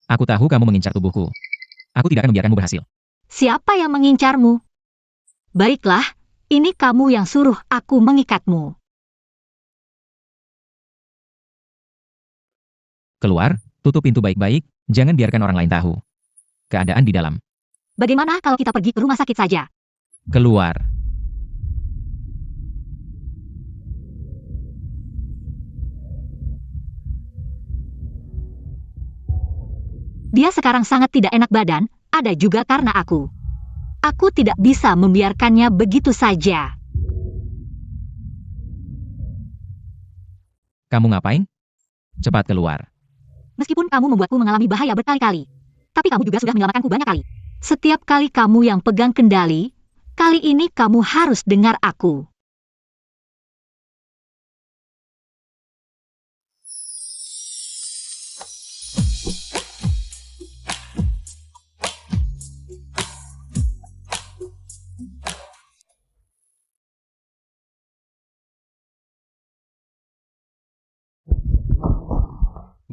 Aku tahu kamu mengincar tubuhku. Aku tidak akan membiarkanmu berhasil. Siapa yang mengincarmu? Baiklah, ini kamu yang suruh aku mengikatmu. Keluar, tutup pintu baik-baik, jangan biarkan orang lain tahu. Keadaan di dalam. Bagaimana kalau kita pergi ke rumah sakit saja? Keluar. Dia sekarang sangat tidak enak badan, ada juga karena aku. Aku tidak bisa membiarkannya begitu saja. Kamu ngapain? Cepat keluar. Meskipun kamu membuatku mengalami bahaya berkali-kali. Tapi kamu juga sudah menyelamatkanku banyak kali. Setiap kali kamu yang pegang kendali, kali ini kamu harus dengar aku.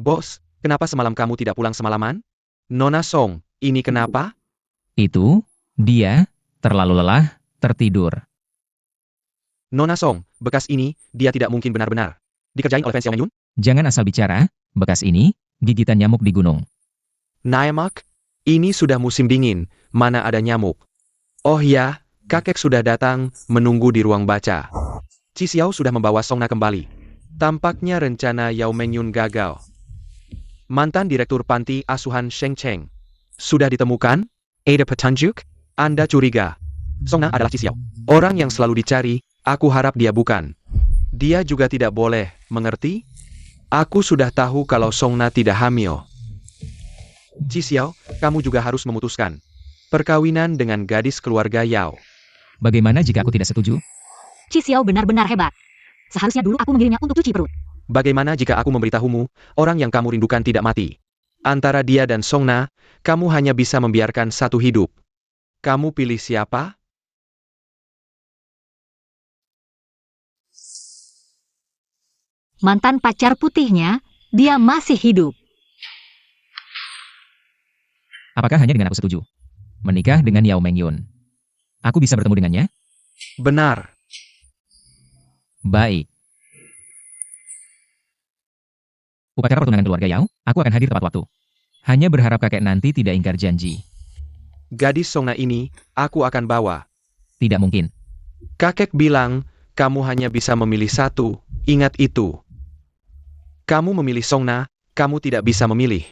Bos, kenapa semalam kamu tidak pulang semalaman? Nona Song, ini kenapa? Itu, dia, terlalu lelah, tertidur. Nona Song, bekas ini, dia tidak mungkin benar-benar dikerjain oleh fans Yao Mengyun? Jangan asal bicara, bekas ini, gigitan nyamuk di gunung. Naemak, Ini sudah musim dingin, mana ada nyamuk. Oh ya, kakek sudah datang, menunggu di ruang baca. Chi Xiao sudah membawa Songna kembali. Tampaknya rencana Yao Mengyun gagal. Mantan Direktur Panti Asuhan Sheng Cheng. Sudah ditemukan? Ada petunjuk? Anda curiga. Songna adalah Chi Xiao. Orang yang selalu dicari, aku harap dia bukan. Dia juga tidak boleh, mengerti? Aku sudah tahu kalau Songna tidak hamil. Chi Xiao, kamu juga harus memutuskan perkawinan dengan gadis keluarga Yao. Bagaimana jika aku tidak setuju? Chi Xiao benar-benar hebat. Seharusnya dulu aku mengirimnya untuk cuci perut. Bagaimana jika aku memberitahumu, orang yang kamu rindukan tidak mati? Antara dia dan Songna, kamu hanya bisa membiarkan satu hidup. Kamu pilih siapa? Mantan pacar putihnya, dia masih hidup. Apakah hanya dengan aku setuju? Menikah dengan Yao Mengyun. Aku bisa bertemu dengannya? Benar. Baik. Upacara pertunangan keluarga Yao, aku akan hadir tepat waktu. Hanya berharap kakek nanti tidak ingkar janji. Gadis Songna ini, aku akan bawa. Tidak mungkin. Kakek bilang, kamu hanya bisa memilih satu, ingat itu. Kamu memilih Songna, kamu tidak bisa memilih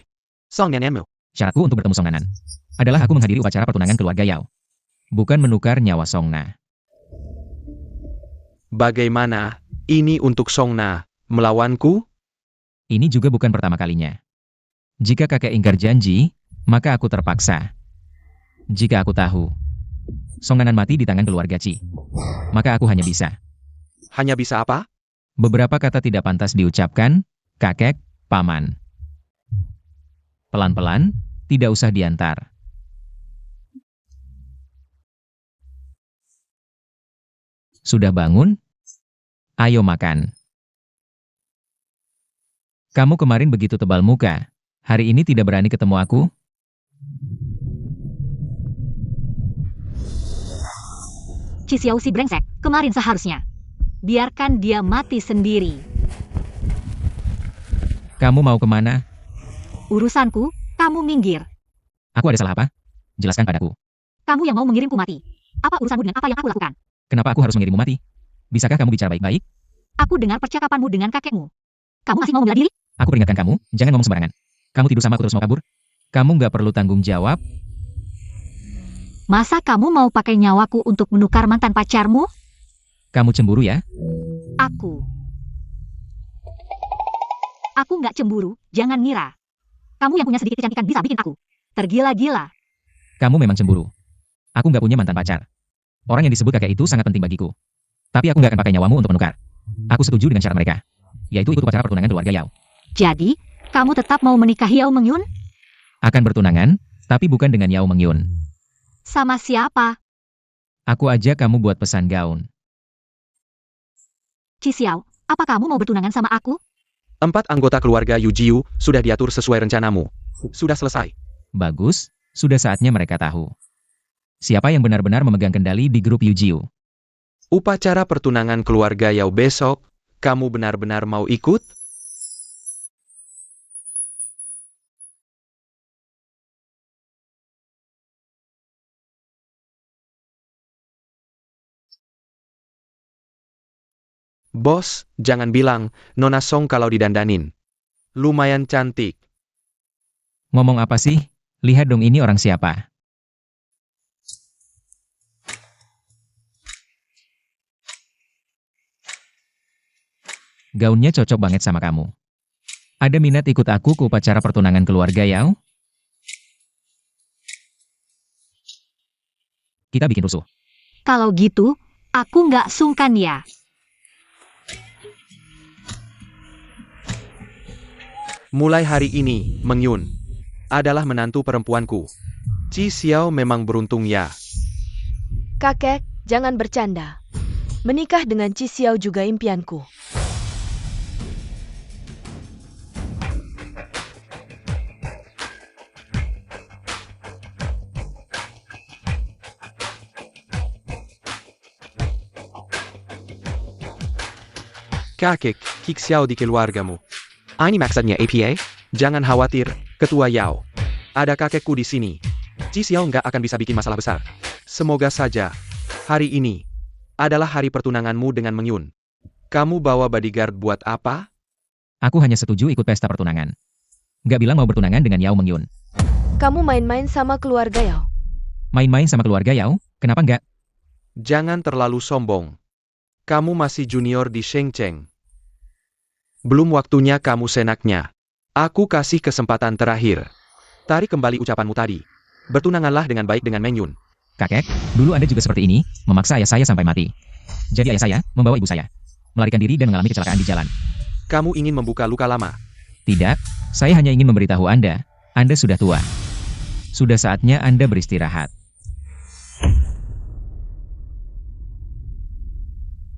Song Nenemu. Syaratku untuk bertemu Songnanan adalah aku menghadiri upacara pertunangan keluarga Yao. Bukan menukar nyawa Songna. Bagaimana, ini untuk Songna, melawanku? Ini juga bukan pertama kalinya. Jika kakek ingkar janji, maka aku terpaksa. Jika aku tahu Songnanan mati di tangan keluarga Chi, maka aku hanya bisa. Hanya bisa apa? Beberapa kata tidak pantas diucapkan, kakek, paman. Pelan-pelan, tidak usah diantar. Sudah bangun? Ayo makan. Kamu kemarin begitu tebal muka. Hari ini tidak berani ketemu aku? Chi Xiao si brengsek, kemarin seharusnya. Biarkan dia mati sendiri. Kamu mau kemana? Urusanku, kamu minggir. Aku ada salah apa? Jelaskan padaku. Kamu yang mau mengirimku mati. Apa urusanmu dengan apa yang aku lakukan? Kenapa aku harus mengirimmu mati? Bisakah kamu bicara baik-baik? Aku dengar percakapanmu dengan kakekmu. Kamu masih mau membela diri? Aku peringatkan kamu, jangan ngomong sembarangan. Kamu tidur sama aku terus mau kabur? Kamu nggak perlu tanggung jawab. Masa kamu mau pakai nyawaku untuk menukar mantan pacarmu? Kamu cemburu ya? Aku nggak cemburu, jangan ngira. Kamu yang punya sedikit kecantikan bisa bikin aku tergila-gila. Kamu memang cemburu. Aku nggak punya mantan pacar. Orang yang disebut kakek itu sangat penting bagiku. Tapi aku nggak akan pakai nyawamu untuk menukar. Aku setuju dengan syarat mereka, yaitu ikut upacara pertunangan keluarga Yao. Jadi, kamu tetap mau menikahi Yao Mengyun? Akan bertunangan, tapi bukan dengan Yao Mengyun. Sama siapa? Aku ajak kamu buat pesan gaun. Chi Xiao, apa kamu mau bertunangan sama aku? 4 anggota keluarga Yu Jiu sudah diatur sesuai rencanamu. Sudah selesai. Bagus, sudah saatnya mereka tahu siapa yang benar-benar memegang kendali di grup Yujiu. Upacara pertunangan keluarga Yao besok, kamu benar-benar mau ikut? Bos, jangan bilang, Nona Song kalau didandanin. Lumayan cantik. Ngomong apa sih? Lihat dong ini orang siapa. Gaunnya cocok banget sama kamu. Ada minat ikut aku ke upacara pertunangan keluarga Yao? Kita bikin rusuh. Kalau gitu, aku nggak sungkan ya. Mulai hari ini, Mengyun adalah menantu perempuanku. Chi Xiao memang beruntung ya. Kakek, jangan bercanda. Menikah dengan Chi Xiao juga impianku. Kakek, Kik Xiao di keluargamu. Ini maksudnya APA? Jangan khawatir, Ketua Yao. Ada kakekku di sini. Ji Xiao nggak akan bisa bikin masalah besar. Semoga saja. Hari ini adalah hari pertunanganmu dengan Meng Yun. Kamu bawa bodyguard buat apa? Aku hanya setuju ikut pesta pertunangan. Nggak bilang mau bertunangan dengan Yao Meng Yun. Kamu main-main sama keluarga Yao. Main-main sama keluarga Yao? Kenapa nggak? Jangan terlalu sombong. Kamu masih junior di Shengcheng. Belum waktunya kamu senaknya. Aku kasih kesempatan terakhir. Tarik kembali ucapanmu tadi. Bertunanganlah dengan baik dengan Meng Yun. Kakek, dulu Anda juga seperti ini, memaksa ayah saya sampai mati. Jadi ayah saya membawa ibu saya melarikan diri dan mengalami kecelakaan di jalan. Kamu ingin membuka luka lama. Tidak, saya hanya ingin memberitahu Anda sudah tua. Sudah saatnya Anda beristirahat.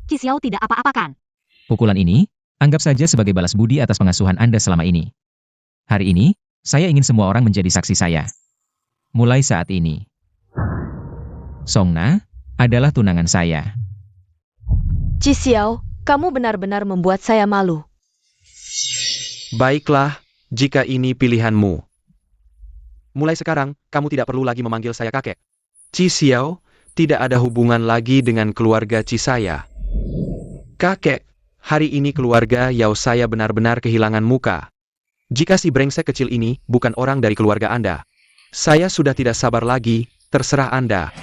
Ji Xiao tidak apa-apa kan? Pukulan ini, anggap saja sebagai balas budi atas pengasuhan Anda selama ini. Hari ini, saya ingin semua orang menjadi saksi saya. Mulai saat ini, Song Na adalah tunangan saya. Ji Xiao, kamu benar-benar membuat saya malu. Baiklah, jika ini pilihanmu. Mulai sekarang, kamu tidak perlu lagi memanggil saya kakek. Ji Xiao, tidak ada hubungan lagi dengan keluarga Ji saya. Kakek, hari ini keluarga Yao saya benar-benar kehilangan muka. Jika si brengsek kecil ini bukan orang dari keluarga Anda, saya sudah tidak sabar lagi, terserah Anda.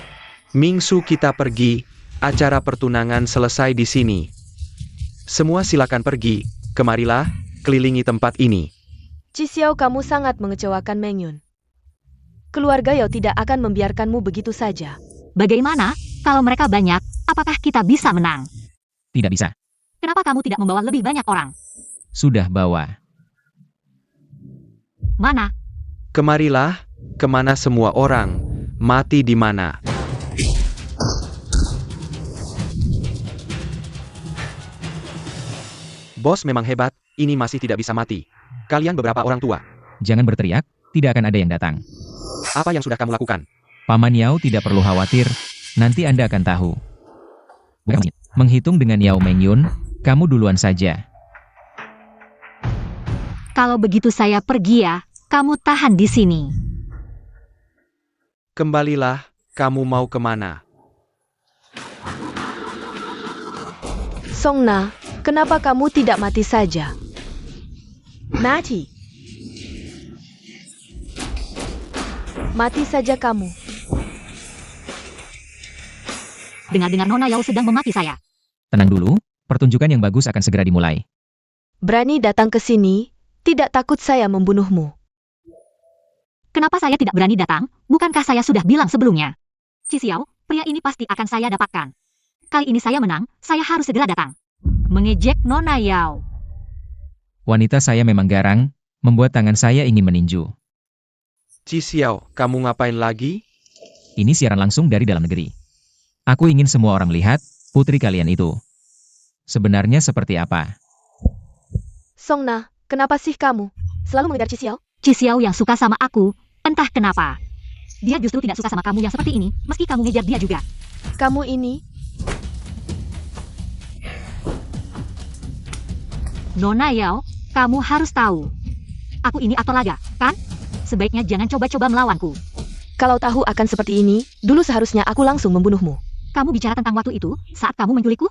Mingsu kita pergi, acara pertunangan selesai di sini. Semua silakan pergi, kemarilah, kelilingi tempat ini. Ji Xiao, kamu sangat mengecewakan Meng Yun. Keluarga Yao tidak akan membiarkanmu begitu saja. Bagaimana, kalau mereka banyak, apakah kita bisa menang? Tidak bisa. Kenapa kamu tidak membawa lebih banyak orang? Sudah bawa. Mana? Kemarilah, kemana semua orang, mati di mana? Bos memang hebat, ini masih tidak bisa mati. Kalian beberapa orang tua. Jangan berteriak, tidak akan ada yang datang. Apa yang sudah kamu lakukan? Paman Yao tidak perlu khawatir, nanti Anda akan tahu. Menghitung dengan Yao Meng Yun, kamu duluan saja. Kalau begitu saya pergi ya, kamu tahan di sini. Kembalilah, kamu mau kemana? Song Na, kenapa kamu tidak mati saja? Mati. Mati saja kamu. Dengar-dengar Nona Yao sedang memaki saya. Tenang dulu, pertunjukan yang bagus akan segera dimulai. Berani datang ke sini, tidak takut saya membunuhmu. Kenapa saya tidak berani datang? Bukankah saya sudah bilang sebelumnya? Ji Xiao, pria ini pasti akan saya dapatkan. Kali ini saya menang, saya harus segera datang. Mengejek Nona Yao. Wanita saya memang garang, membuat tangan saya ingin meninju. Ji Xiao, kamu ngapain lagi? Ini siaran langsung dari dalam negeri. Aku ingin semua orang melihat, putri kalian itu sebenarnya seperti apa. Song Na, kenapa sih kamu selalu mengejar Ji Xiao? Ji Xiao yang suka sama aku, entah kenapa. Dia justru tidak suka sama kamu yang seperti ini, meski kamu ngejar dia juga. Kamu ini, Nona Yao, kamu harus tahu. Aku ini aktor laga, kan? Sebaiknya jangan coba-coba melawanku. kalau tahu akan seperti ini, dulu seharusnya aku langsung membunuhmu. Kamu bicara tentang waktu itu, saat kamu menculikku?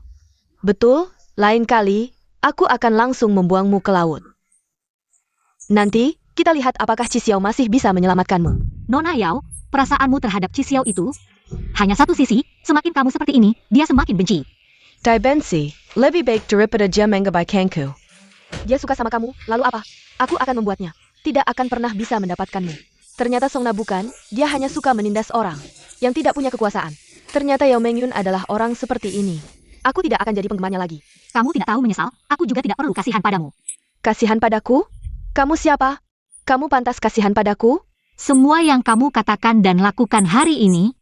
Betul, lain kali, aku akan langsung membuangmu ke laut. Nanti, kita lihat apakah Ji Xiao masih bisa menyelamatkanmu. Nona Yao, perasaanmu terhadap Ji Xiao itu hanya satu sisi, semakin kamu seperti ini, dia semakin benci. Dai Bensi, lebih baik daripada dia menggabai Kangku. Dia suka sama kamu, lalu apa? Aku akan membuatnya. Tidak akan pernah bisa mendapatkanmu. Ternyata Song Na bukan, dia hanya suka menindas orang yang tidak punya kekuasaan. Ternyata Yao Meng Yun adalah orang seperti ini. Aku tidak akan jadi penggemarnya lagi. Kamu tidak tahu menyesal, aku juga tidak perlu kasihan padamu. Kasihan padaku? Kamu siapa? Kamu pantas kasihan padaku? Semua yang kamu katakan dan lakukan hari ini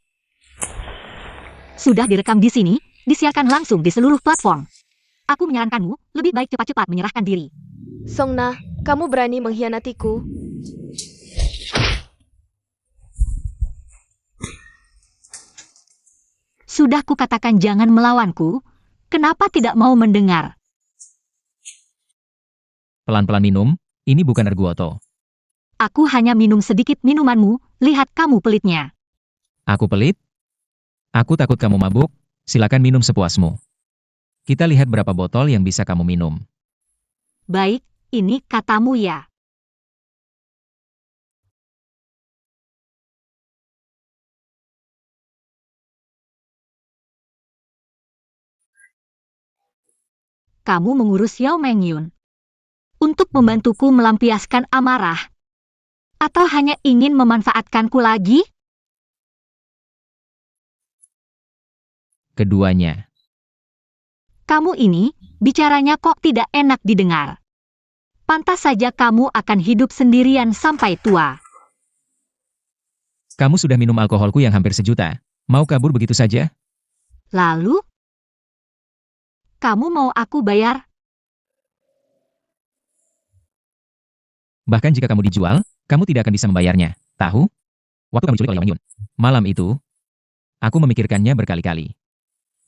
sudah direkam di sini, disiarkan langsung di seluruh platform. Aku menyarankanmu, lebih baik cepat-cepat menyerahkan diri. Song Na, kamu berani mengkhianatiku? Sudah kukatakan jangan melawanku, kenapa tidak mau mendengar? Pelan-pelan minum, ini bukan erguoto. Aku hanya minum sedikit minumanmu, lihat kamu pelitnya. Aku pelit? Aku takut kamu mabuk, silakan minum sepuasmu. Kita lihat berapa botol yang bisa kamu minum. Baik, ini katamu ya. Kamu mengurus Yao Mengyun untuk membantuku melampiaskan amarah? Atau hanya ingin memanfaatkanku lagi? Keduanya. Kamu ini, bicaranya kok tidak enak didengar. Pantas saja kamu akan hidup sendirian sampai tua. Kamu sudah minum alkoholku yang hampir sejuta. Mau kabur begitu saja? Lalu? Kamu mau aku bayar? Bahkan jika kamu dijual, kamu tidak akan bisa membayarnya. Tahu? Waktu kamu diculik oleh Yao Mengyun. Malam itu, aku memikirkannya berkali-kali.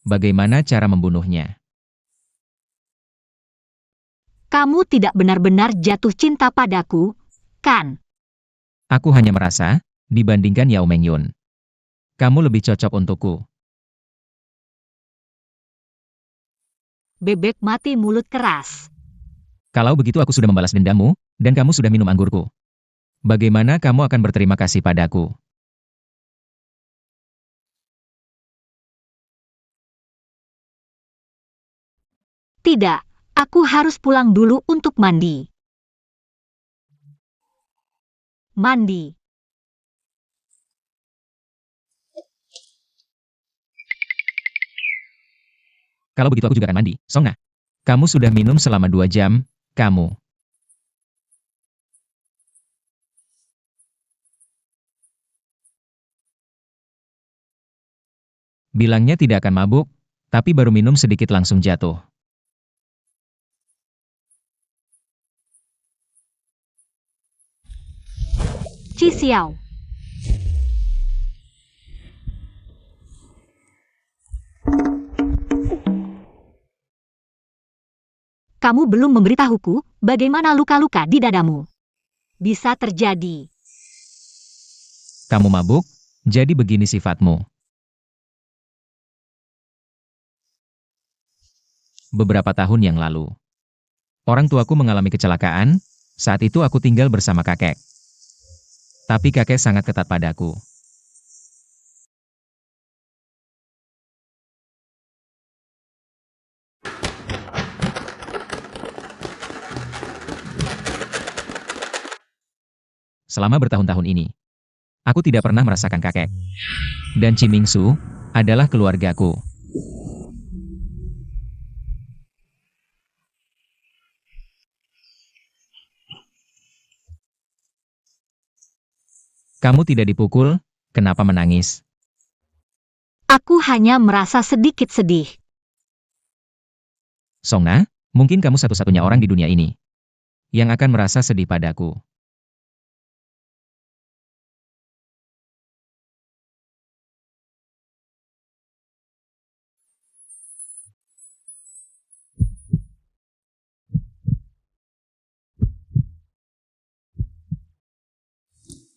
Bagaimana cara membunuhnya? Kamu tidak benar-benar jatuh cinta padaku, kan? Aku hanya merasa, dibandingkan Yao Mengyun, kamu lebih cocok untukku. Bebek mati mulut keras. Kalau begitu aku sudah membalas dendammu, dan kamu sudah minum anggurku. Bagaimana kamu akan berterima kasih padaku? Tidak, aku harus pulang dulu untuk mandi. Mandi. Kalau begitu aku juga akan mandi. Songna, kamu sudah minum selama 2 jam, kamu. Bilangnya tidak akan mabuk, tapi baru minum sedikit langsung jatuh. Ci Xiao. Kamu belum memberitahuku bagaimana luka-luka di dadamu. Bisa terjadi. Kamu mabuk, jadi begini sifatmu. Beberapa tahun yang lalu, orang tuaku mengalami kecelakaan, saat itu aku tinggal bersama kakek. Tapi kakek sangat ketat padaku. Selama bertahun-tahun ini, aku tidak pernah merasakan kakek. Dan Chimingsu adalah keluargaku. Kamu tidak dipukul, kenapa menangis? Aku hanya merasa sedikit sedih. Songna, mungkin kamu satu-satunya orang di dunia ini yang akan merasa sedih padaku.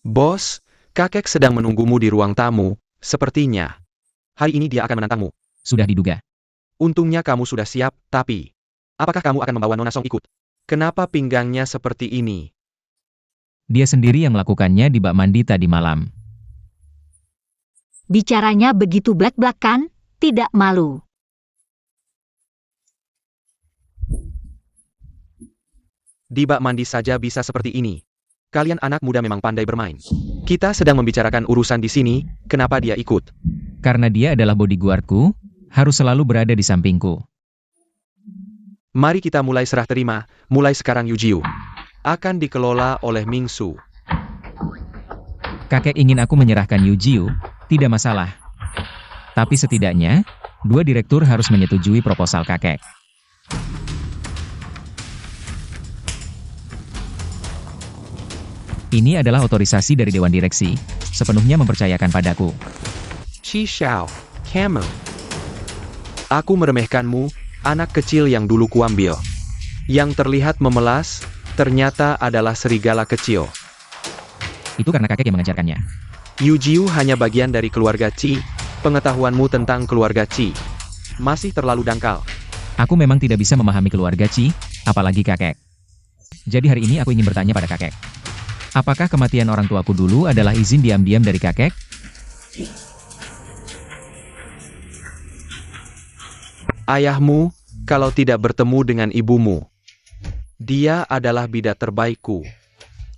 Bos, kakek sedang menunggumu di ruang tamu, sepertinya. Hari ini dia akan menantangmu. Sudah diduga. Untungnya kamu sudah siap, tapi... Apakah kamu akan membawa Nona Song ikut? Kenapa pinggangnya seperti ini? Dia sendiri yang melakukannya di bak mandi tadi malam. Bicaranya begitu blak-blak kan? Tidak malu. Di bak mandi saja bisa seperti ini. Kalian anak muda memang pandai bermain. Kita sedang membicarakan urusan di sini, kenapa dia ikut? Karena dia adalah bodyguardku, harus selalu berada di sampingku. Mari kita mulai serah terima, mulai sekarang Yujiu. Akan dikelola oleh Mingsu. Kakek ingin aku menyerahkan Yujiu, tidak masalah. Tapi setidaknya, 2 direktur harus menyetujui proposal kakek. Ini adalah otorisasi dari Dewan Direksi, sepenuhnya mempercayakan padaku. Qi Xiao, Camel. Aku meremehkanmu, anak kecil yang dulu kuambil. Yang terlihat memelas, ternyata adalah serigala kecil. Itu karena kakek yang mengajarkannya. Yu Jiu hanya bagian dari keluarga Qi. Pengetahuanmu tentang keluarga Qi masih terlalu dangkal. Aku memang tidak bisa memahami keluarga Qi, apalagi kakek. Jadi hari ini aku ingin bertanya pada kakek. Apakah kematian orang tuaku dulu adalah izin diam-diam dari kakek? Ayahmu, kalau tidak bertemu dengan ibumu, dia adalah bidat terbaikku.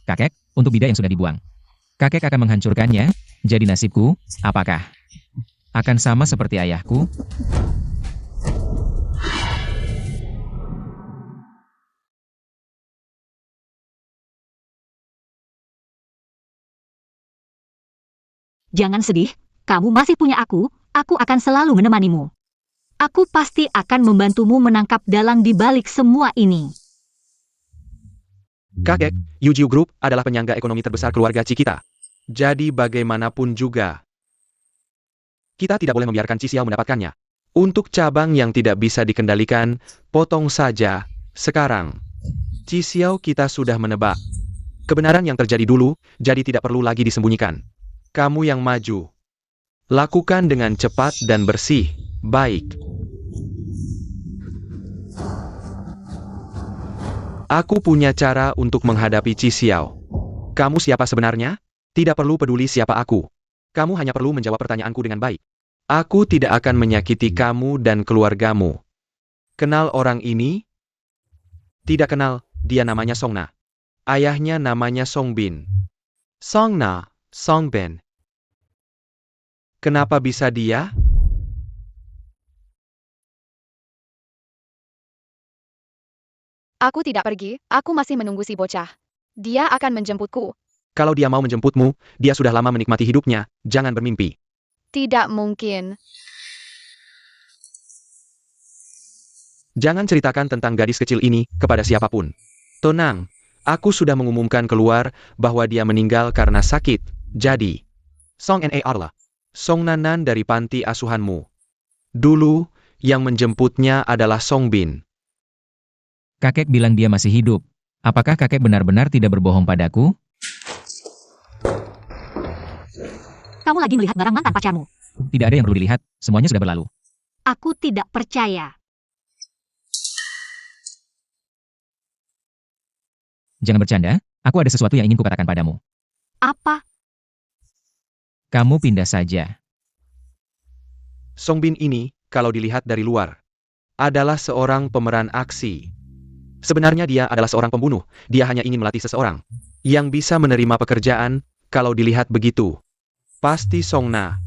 Kakek, untuk bidah yang sudah dibuang. Kakek akan menghancurkannya, jadi nasibku, apakah akan sama seperti ayahku? Jangan sedih, kamu masih punya aku akan selalu menemanimu. Aku pasti akan membantumu menangkap dalang di balik semua ini. Kakek, Yu Jiu Group adalah penyangga ekonomi terbesar keluarga Qi kita. Jadi bagaimanapun juga, kita tidak boleh membiarkan Qi Xiao mendapatkannya. Untuk cabang yang tidak bisa dikendalikan, potong saja. Sekarang, Qi Xiao kita sudah menebak kebenaran yang terjadi dulu, jadi tidak perlu lagi disembunyikan. Kamu yang maju. Lakukan dengan cepat dan bersih. Baik. Aku punya cara untuk menghadapi Qi Xiao. Kamu siapa sebenarnya? Tidak perlu peduli siapa aku. Kamu hanya perlu menjawab pertanyaanku dengan baik. Aku tidak akan menyakiti kamu dan keluargamu. Kenal orang ini? Tidak kenal, dia namanya Songna. Ayahnya namanya Songbin. Songna, Songbin. Kenapa bisa dia? Aku tidak pergi, aku masih menunggu si bocah. Dia akan menjemputku. Kalau dia mau menjemputmu, dia sudah lama menikmati hidupnya, jangan bermimpi. Tidak mungkin. Jangan ceritakan tentang gadis kecil ini kepada siapapun. Tenang, aku sudah mengumumkan keluar bahwa dia meninggal karena sakit. Jadi, Song Nar lah. Song Nanan dari panti asuhanmu. Dulu, yang menjemputnya adalah Songbin. Kakek bilang dia masih hidup. Apakah kakek benar-benar tidak berbohong padaku? Kamu lagi melihat barang mantan pacarmu. Tidak ada yang perlu dilihat, semuanya sudah berlalu. Aku tidak percaya. Jangan bercanda, aku ada sesuatu yang ingin kukatakan padamu. Apa? Kamu pindah saja. Songbin ini, kalau dilihat dari luar, adalah seorang pemeran aksi. Sebenarnya dia adalah seorang pembunuh, dia hanya ingin melatih seseorang yang bisa menerima pekerjaan, kalau dilihat begitu. Pasti Songna.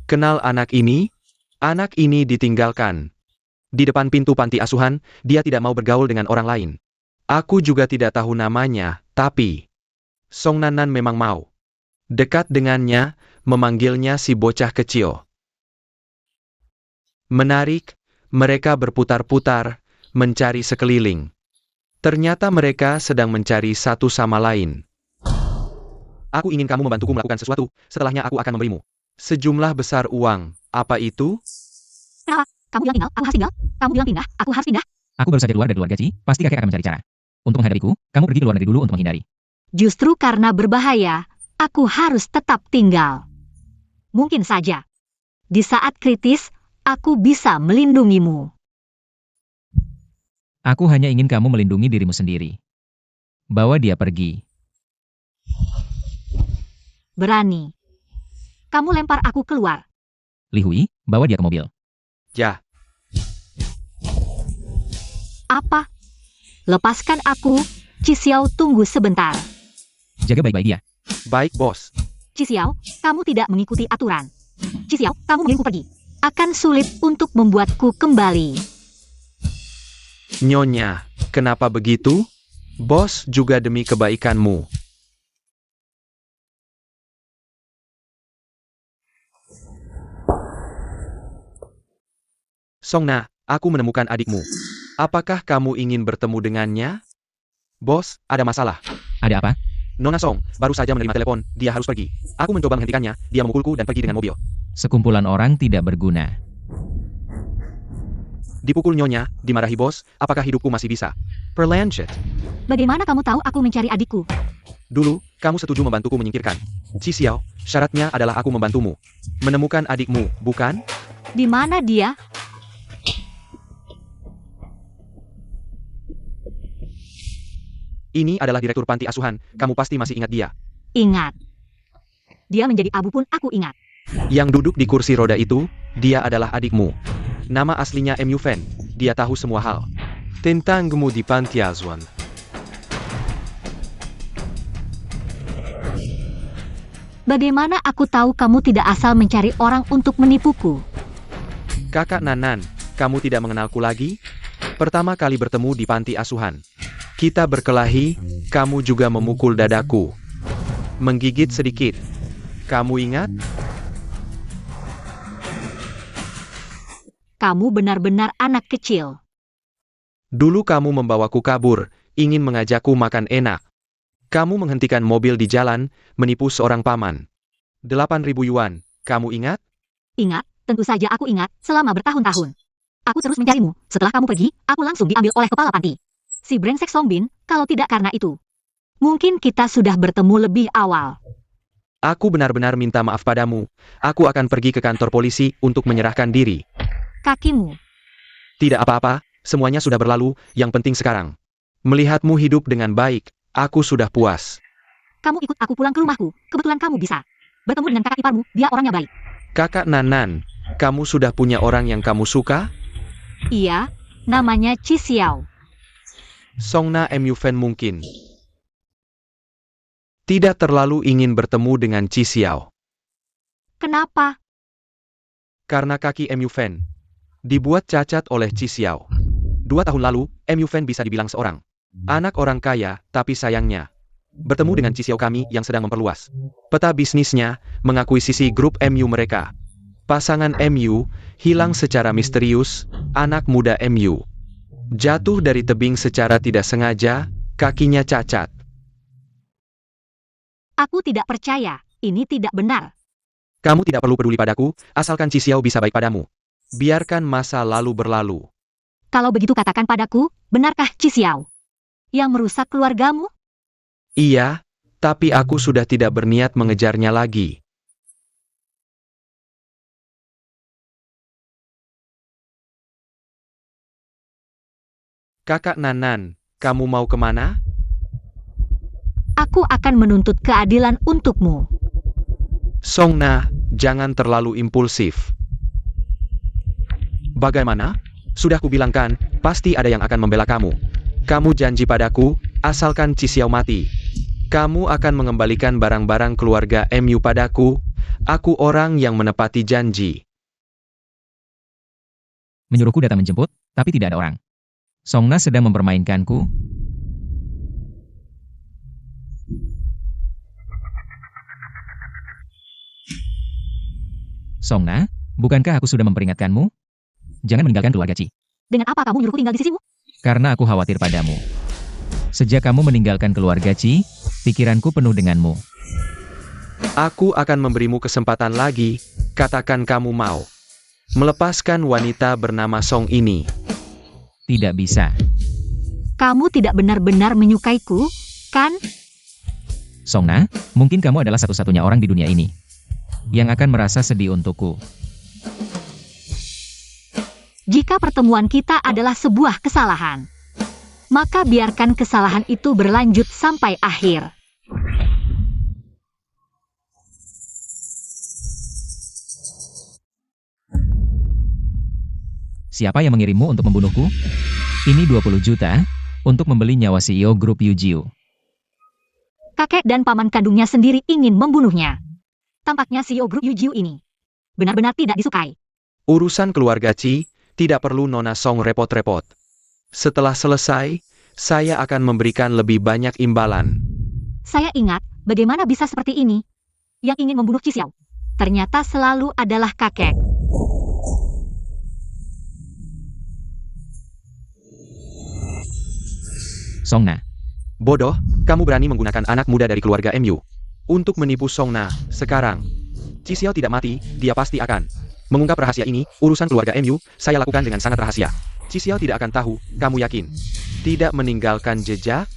Kenal anak ini? Anak ini ditinggalkan. Di depan pintu panti asuhan, dia tidak mau bergaul dengan orang lain. Aku juga tidak tahu namanya, tapi Song Nanan memang mau dekat dengannya, memanggilnya si bocah kecil. Menarik, mereka berputar-putar, mencari sekeliling. Ternyata mereka sedang mencari satu sama lain. Aku ingin kamu membantuku melakukan sesuatu, setelahnya aku akan memberimu sejumlah besar uang. Apa itu? Kamu bilang tinggal, aku harus tinggal. Kamu bilang pindah, aku harus pindah. Aku baru saja keluar dari keluarga Qi, pasti kakek akan mencari cara. Untuk menghadapiku, kamu pergi ke luar negeri dulu untuk menghindari. Justru karena berbahaya, aku harus tetap tinggal. Mungkin saja, di saat kritis, aku bisa melindungimu. Aku hanya ingin kamu melindungi dirimu sendiri. Bawa dia pergi. Berani. Kamu lempar aku keluar. Li Hui, bawa dia ke mobil. Ya. Apa? Lepaskan aku, Qi Xiao, tunggu sebentar. Jaga baik-baik dia. Baik, bos. Qi Xiao, kamu tidak mengikuti aturan. Qi Xiao, kamu mengirimku pergi. Akan sulit untuk membuatku kembali. Nyonya, kenapa begitu? Bos juga demi kebaikanmu. Songna, aku menemukan adikmu. Apakah kamu ingin bertemu dengannya? Bos, ada masalah. Ada apa? Nona Song, baru saja menerima telepon, dia harus pergi. Aku mencoba menghentikannya, dia memukulku dan pergi dengan mobil. Sekumpulan orang tidak berguna. Dipukul nyonya, dimarahi bos, apakah hidupku masih bisa berlanjut? Bagaimana kamu tahu aku mencari adikku? Dulu, kamu setuju membantuku menyingkirkan Qi Xiao, syaratnya adalah aku membantumu menemukan adikmu, bukan? Di mana dia? Ini adalah direktur panti asuhan, kamu pasti masih ingat dia. Ingat. Dia menjadi abu pun aku ingat. Yang duduk di kursi roda itu, dia adalah adikmu. Nama aslinya Mu Fen, dia tahu semua hal tentangmu di panti asuhan. Bagaimana aku tahu kamu tidak asal mencari orang untuk menipuku? Kakak Nanan, kamu tidak mengenalku lagi? Pertama kali bertemu di panti asuhan. Kita berkelahi, kamu juga memukul dadaku. Menggigit sedikit. Kamu ingat? Kamu benar-benar anak kecil. Dulu kamu membawaku kabur, ingin mengajakku makan enak. Kamu menghentikan mobil di jalan, menipu seorang paman. 8.000 yuan, kamu ingat? Ingat, tentu saja aku ingat, selama bertahun-tahun. Aku terus mencarimu, setelah kamu pergi, aku langsung diambil oleh kepala panti. Si brengsek Songbin, kalau tidak karena itu. Mungkin kita sudah bertemu lebih awal. Aku benar-benar minta maaf padamu. Aku akan pergi ke kantor polisi untuk menyerahkan diri. Kakimu. Tidak apa-apa, semuanya sudah berlalu, yang penting sekarang. Melihatmu hidup dengan baik, aku sudah puas. Kamu ikut aku pulang ke rumahku, kebetulan kamu bisa. Bertemu dengan kakak iparmu, dia orangnya baik. Kakak Nanan, kamu sudah punya orang yang kamu suka? Iya, namanya Qi Xiao. Songna Mu Fen mungkin. Tidak terlalu ingin bertemu dengan Qi Xiao. Kenapa? Karena kaki Mu Fen dibuat cacat oleh Qi Xiao. 2 tahun lalu, Mu Fen bisa dibilang seorang anak orang kaya, tapi sayangnya bertemu dengan Qi Xiao kami yang sedang memperluas peta bisnisnya, mengakuisisi grup MU mereka. Pasangan MU hilang secara misterius, anak muda MU jatuh dari tebing secara tidak sengaja, kakinya cacat. Aku tidak percaya, ini tidak benar. Kamu tidak perlu peduli padaku, asalkan Qi Xiao bisa baik padamu. Biarkan masa lalu berlalu. Kalau begitu katakan padaku, benarkah Qi Xiao yang merusak keluargamu? Iya, tapi aku sudah tidak berniat mengejarnya lagi. Kakak Nanan, kamu mau kemana? Aku akan menuntut keadilan untukmu. Songna, jangan terlalu impulsif. Bagaimana? Sudah kubilangkan, pasti ada yang akan membela kamu. Kamu janji padaku, asalkan Qi Xiao mati. Kamu akan mengembalikan barang-barang keluarga MU padaku. Aku orang yang menepati janji. Menyuruhku datang menjemput, tapi tidak ada orang. Songna sedang mempermainkanku. Songna, bukankah aku sudah memperingatkanmu? Jangan meninggalkan keluarga Qi. Dengan apa kamu nyuruhku tinggal di sisimu? Karena aku khawatir padamu. Sejak kamu meninggalkan keluarga Qi, pikiranku penuh denganmu. Aku akan memberimu kesempatan lagi, katakan kamu mau melepaskan wanita bernama Song ini. Tidak bisa. Kamu tidak benar-benar menyukaiku, kan? Songna, mungkin kamu adalah satu-satunya orang di dunia ini yang akan merasa sedih untukku. Jika pertemuan kita adalah sebuah kesalahan, maka biarkan kesalahan itu berlanjut sampai akhir. Siapa yang mengirimmu untuk membunuhku? Ini 20 juta untuk membeli nyawa CEO grup Yujiu. Kakek dan paman kandungnya sendiri ingin membunuhnya. Tampaknya CEO grup Yujiu ini benar-benar tidak disukai. Urusan keluarga Qi, tidak perlu Nona Song repot-repot. Setelah selesai, saya akan memberikan lebih banyak imbalan. Saya ingat, bagaimana bisa seperti ini? Yang ingin membunuh Qi Xiao ternyata selalu adalah kakek. Songna, Bodoh, kamu berani menggunakan anak muda dari keluarga MU untuk menipu Songna. Sekarang, Qi Xiao tidak mati, dia pasti akan Mengungkap rahasia ini, urusan keluarga MU, saya lakukan dengan sangat rahasia. Chi Xiao tidak akan tahu, kamu yakin? Tidak meninggalkan jejak?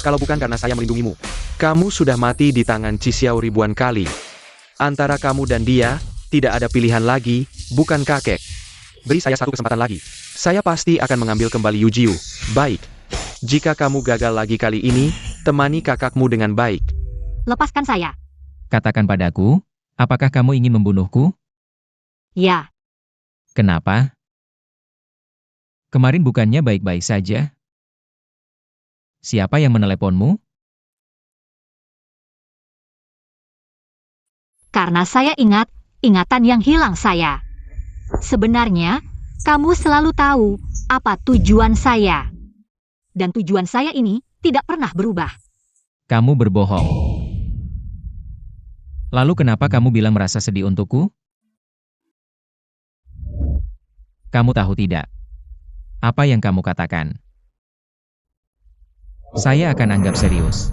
Kalau bukan karena saya melindungimu, kamu sudah mati di tangan Chi Xiao ribuan kali. Antara kamu dan dia, tidak ada pilihan lagi, bukan kakek. Beri saya satu kesempatan lagi. Saya pasti akan mengambil kembali Yu Jiu. Baik. Jika kamu gagal lagi kali ini, temani kakakmu dengan baik. Lepaskan saya. Katakan padaku, apakah kamu ingin membunuhku? Ya, Kenapa? Kemarin bukannya baik-baik saja? Siapa yang meneleponmu? karena saya ingat ingatan yang hilang saya. Sebenarnya, kamu selalu tahu apa tujuan saya. Dan tujuan saya ini tidak pernah berubah. Kamu berbohong. Lalu kenapa kamu bilang merasa sedih untukku? Kamu tahu tidak? Apa yang kamu katakan? Saya akan anggap serius.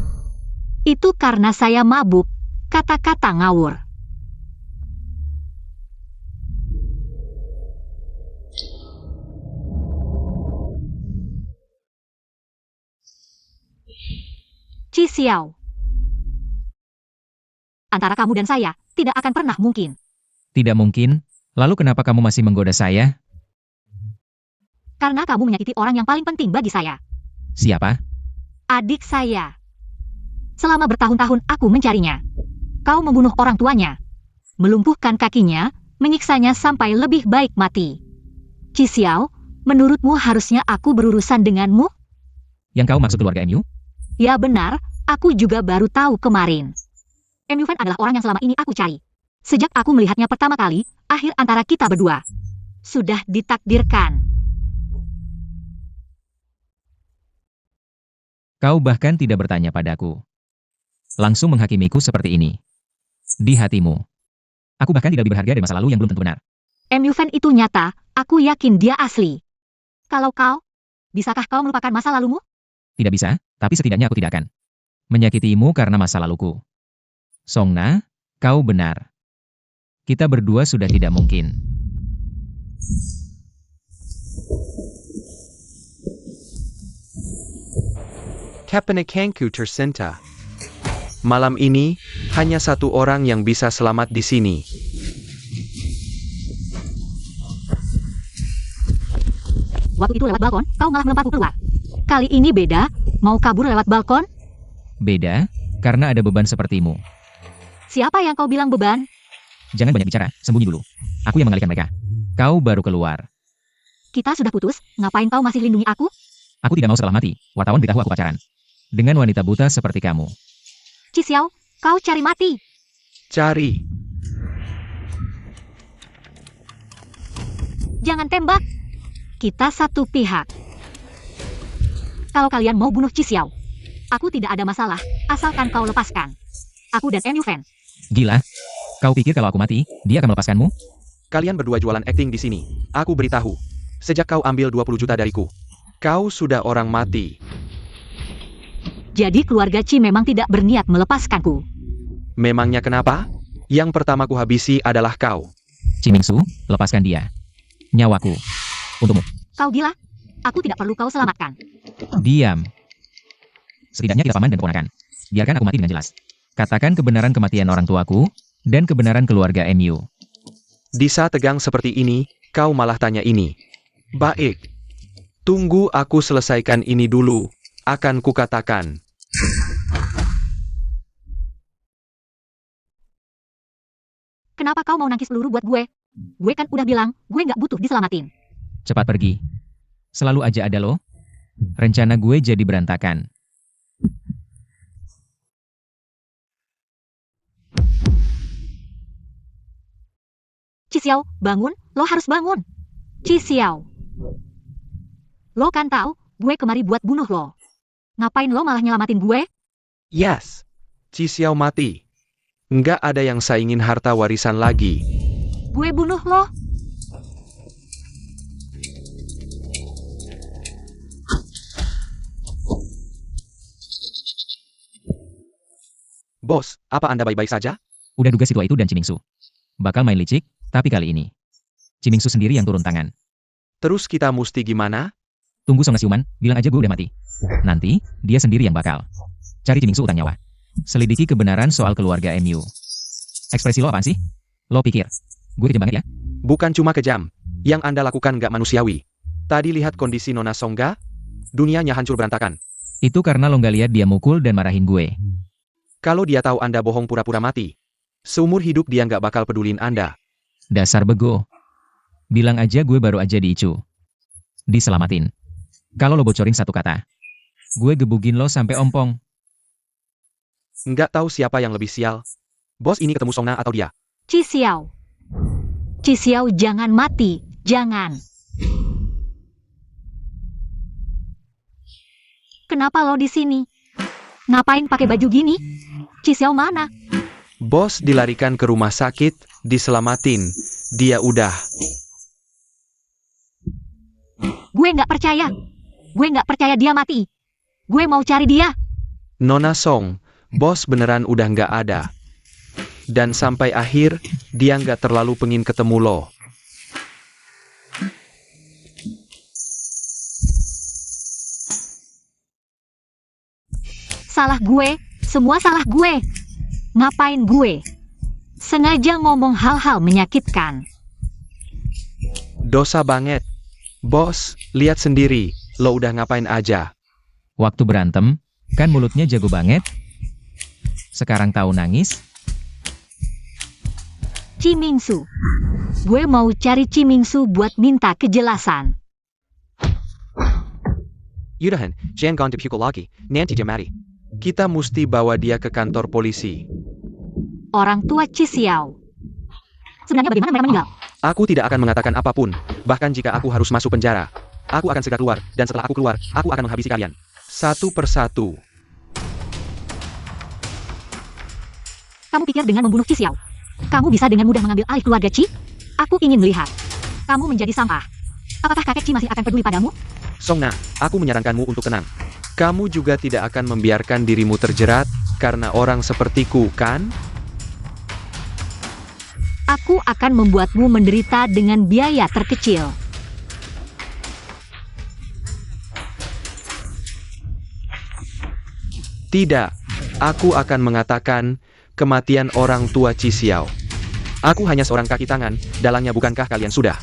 Itu karena saya mabuk, kata-kata ngawur. Chi Xiao. Antara kamu dan saya, tidak akan pernah mungkin. Tidak mungkin. Lalu kenapa kamu masih menggoda saya? Karena kamu menyakiti orang yang paling penting bagi saya. Siapa? Adik saya. Selama bertahun-tahun aku mencarinya. Kau membunuh orang tuanya. Melumpuhkan kakinya, menyiksanya sampai lebih baik mati. Chi Xiao, menurutmu harusnya aku berurusan denganmu? Yang kau maksud keluarga MU? Ya benar, aku juga baru tahu kemarin. MU Fan adalah orang yang selama ini aku cari. Sejak aku melihatnya pertama kali, akhir antara kita berdua. Sudah ditakdirkan. Kau bahkan tidak bertanya padaku. Langsung menghakimiku seperti ini. Di hatimu. Aku bahkan tidak lebih berharga dari masa lalu yang belum tentu benar. MU Fan itu nyata, aku yakin dia asli. Kalau kau, bisakah kau melupakan masa lalumu? Tidak bisa, tapi setidaknya aku tidak akan menyakitimu karena masa laluku. Songna, kau benar. Kita berdua sudah tidak mungkin. Kapanekangku tercinta. Malam ini, hanya satu orang yang bisa selamat di sini. Waktu itu lewat balkon, kau malah melemparku keluar. Kali ini beda, mau kabur lewat balkon? Beda, karena ada beban sepertimu. Siapa yang kau bilang beban? Jangan banyak bicara, sembunyi dulu. Aku yang mengalihkan mereka. Kau baru keluar. Kita sudah putus, ngapain kau masih lindungi aku? Aku tidak mau setelah mati, wartawan beritahu aku pacaran. Dengan wanita buta seperti kamu. Chi Xiao, kau cari mati. Cari. Jangan tembak. Kita satu pihak. Kalau kalian mau bunuh Chi Xiao, aku tidak ada masalah, asalkan kau lepaskan. Aku dan MU Fan. Gila. Kau pikir kalau aku mati, dia akan melepaskanmu? Kalian berdua jualan akting di sini. Aku beritahu. Sejak kau ambil 20 juta dariku, kau sudah orang mati. Jadi keluarga Chi memang tidak berniat melepaskanku. Memangnya kenapa? Yang pertama ku habisi adalah kau. Chimingsu, lepaskan dia. Nyawaku. Untukmu. Kau gila? Aku tidak perlu kau selamatkan. Diam. Setidaknya kita paman dan keponakan. Biarkan aku mati dengan jelas. Katakan kebenaran kematian orang tuaku, dan kebenaran keluarga MU. Di saat tegang seperti ini, kau malah tanya ini. Baik. Tunggu aku selesaikan ini dulu. Akan kukatakan. Kenapa kau mau nangkis peluru buat gue? Gue kan udah bilang, gue nggak butuh diselamatin. Cepat pergi. Selalu aja ada lo. Rencana gue jadi berantakan. Chi Xiao, bangun, lo harus bangun. Chi Xiao. Lo kan tahu, gue kemari buat bunuh lo. Ngapain lo malah nyelamatin gue? Yes. Chi Xiao mati. Nggak ada yang saingin harta warisan lagi. Gue bunuh lo. Bos, apa Anda baik-baik saja? Udah duga si tua itu dan Chimingsu bakal main licik, Tapi kali ini, Cimingsu sendiri yang turun tangan. Terus kita mesti gimana? Tunggu Song siuman, bilang aja gue udah mati. Nanti, dia sendiri yang bakal cari Cimingsu utang nyawa. Selidiki kebenaran soal keluarga MU. Ekspresi lo apaan sih? Lo pikir, gue kejam banget ya? Bukan cuma kejam. Yang Anda lakukan nggak manusiawi. Tadi lihat kondisi Nona Song nggak? Dunianya hancur berantakan. Itu karena lo nggak lihat dia mukul dan marahin gue. Kalau dia tahu Anda bohong pura-pura mati, seumur hidup dia nggak bakal pedulin Anda. Dasar bego. Bilang aja gue baru aja diicu. Diselamatin. Kalau lo bocorin satu kata, gue gebugin lo sampai ompong. Nggak tahu siapa yang lebih sial. Bos ini ketemu Songna atau dia? Chi Xiao. Chi Xiao jangan mati, jangan. Kenapa lo di sini? Ngapain pakai baju gini? Chi Xiao mana? Bos dilarikan ke rumah sakit, diselamatin. Dia udah. Gue nggak percaya. Gue nggak percaya dia mati. Gue mau cari dia. Nona Song, bos beneran udah nggak ada. Dan sampai akhir, dia nggak terlalu pengen ketemu lo. Salah gue, semua salah gue. Ngapain gue? Sengaja ngomong hal-hal menyakitkan. Dosa banget. Bos, lihat sendiri, lo udah ngapain aja. Waktu berantem, kan mulutnya jago banget. Sekarang tahu nangis? Cimingsu. Gue mau cari Cimingsu buat minta kejelasan. Yudahan, jangan ganti pukul lagi, nanti dia mati. Kita mesti bawa dia ke kantor polisi. Orang tua Chi Xiao. Sebenarnya bagaimana mereka meninggal? Aku tidak akan mengatakan apapun, bahkan jika aku harus masuk penjara. Aku akan segera keluar, dan setelah aku keluar, aku akan menghabisi kalian. Satu persatu. Kamu pikir dengan membunuh Chi Xiao, kamu bisa dengan mudah mengambil alih keluarga Chi? Aku ingin melihat kamu menjadi sampah. Apakah kakek Chi masih akan peduli padamu? Songna, aku menyarankanmu untuk tenang. Kamu juga tidak akan membiarkan dirimu terjerat, karena orang sepertiku, kan? Aku akan membuatmu menderita dengan biaya terkecil. Tidak, aku akan mengatakan kematian orang tua Chi Xiao. Aku hanya seorang kaki tangan, dalangnya bukankah kalian sudah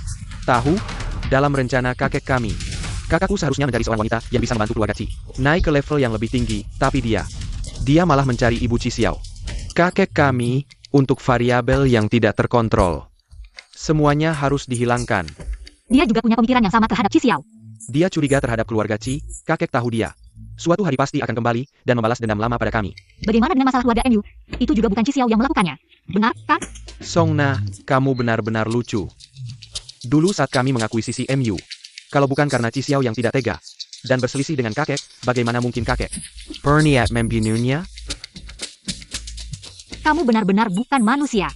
tahu? Dalam rencana kakek kami, kakakku seharusnya mencari seorang wanita yang bisa membantu keluarga Chi naik ke level yang lebih tinggi, tapi dia malah mencari ibu Chi Xiao. Kakek kami, untuk variabel yang tidak terkontrol. Semuanya harus dihilangkan. Dia juga punya pemikiran yang sama terhadap Chi Xiao. Dia curiga terhadap keluarga Chi, kakek tahu dia. Suatu hari pasti akan kembali, dan membalas dendam lama pada kami. Bagaimana dengan masalah keluarga MU? Itu juga bukan Chi Xiao yang melakukannya. Benar, kan? Songna, kamu benar-benar lucu. Dulu saat kami mengakuisisi MU, kalau bukan karena Chi Xiao yang tidak tega, dan berselisih dengan kakek, bagaimana mungkin kakek berniat membunuhnya? Kamu benar-benar bukan manusia.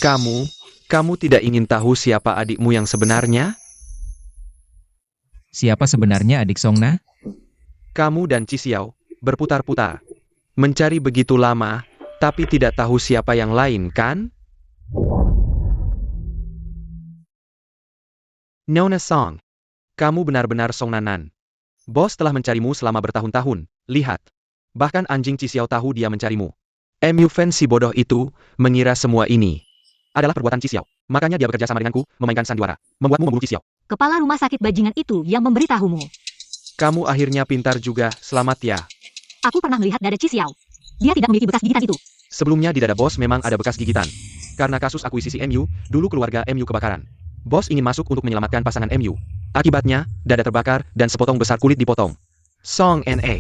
Kamu tidak ingin tahu siapa adikmu yang sebenarnya? Siapa sebenarnya adik Songna? Kamu dan Chi Xiao berputar-putar, mencari begitu lama, tapi tidak tahu siapa yang lain, kan? Nona Song, kamu benar-benar Songnanan. Bos telah mencarimu selama bertahun-tahun, lihat. Bahkan anjing Chi Xiao tahu dia mencarimu. MU fans si bodoh itu mengira semua ini adalah perbuatan Chi Xiao. Makanya dia bekerja sama denganku, memainkan sandiwara, membuatmu membunuh Chi Xiao. Kepala rumah sakit bajingan itu yang memberitahumu. Kamu akhirnya pintar juga, selamat ya. Aku pernah melihat dada Chi Xiao. Dia tidak memiliki bekas gigitan itu. Sebelumnya di dada bos memang ada bekas gigitan. Karena kasus akuisisi MU, dulu keluarga MU kebakaran. Bos ingin masuk untuk menyelamatkan pasangan MU. Akibatnya, dada terbakar dan sepotong besar kulit dipotong. Song Na.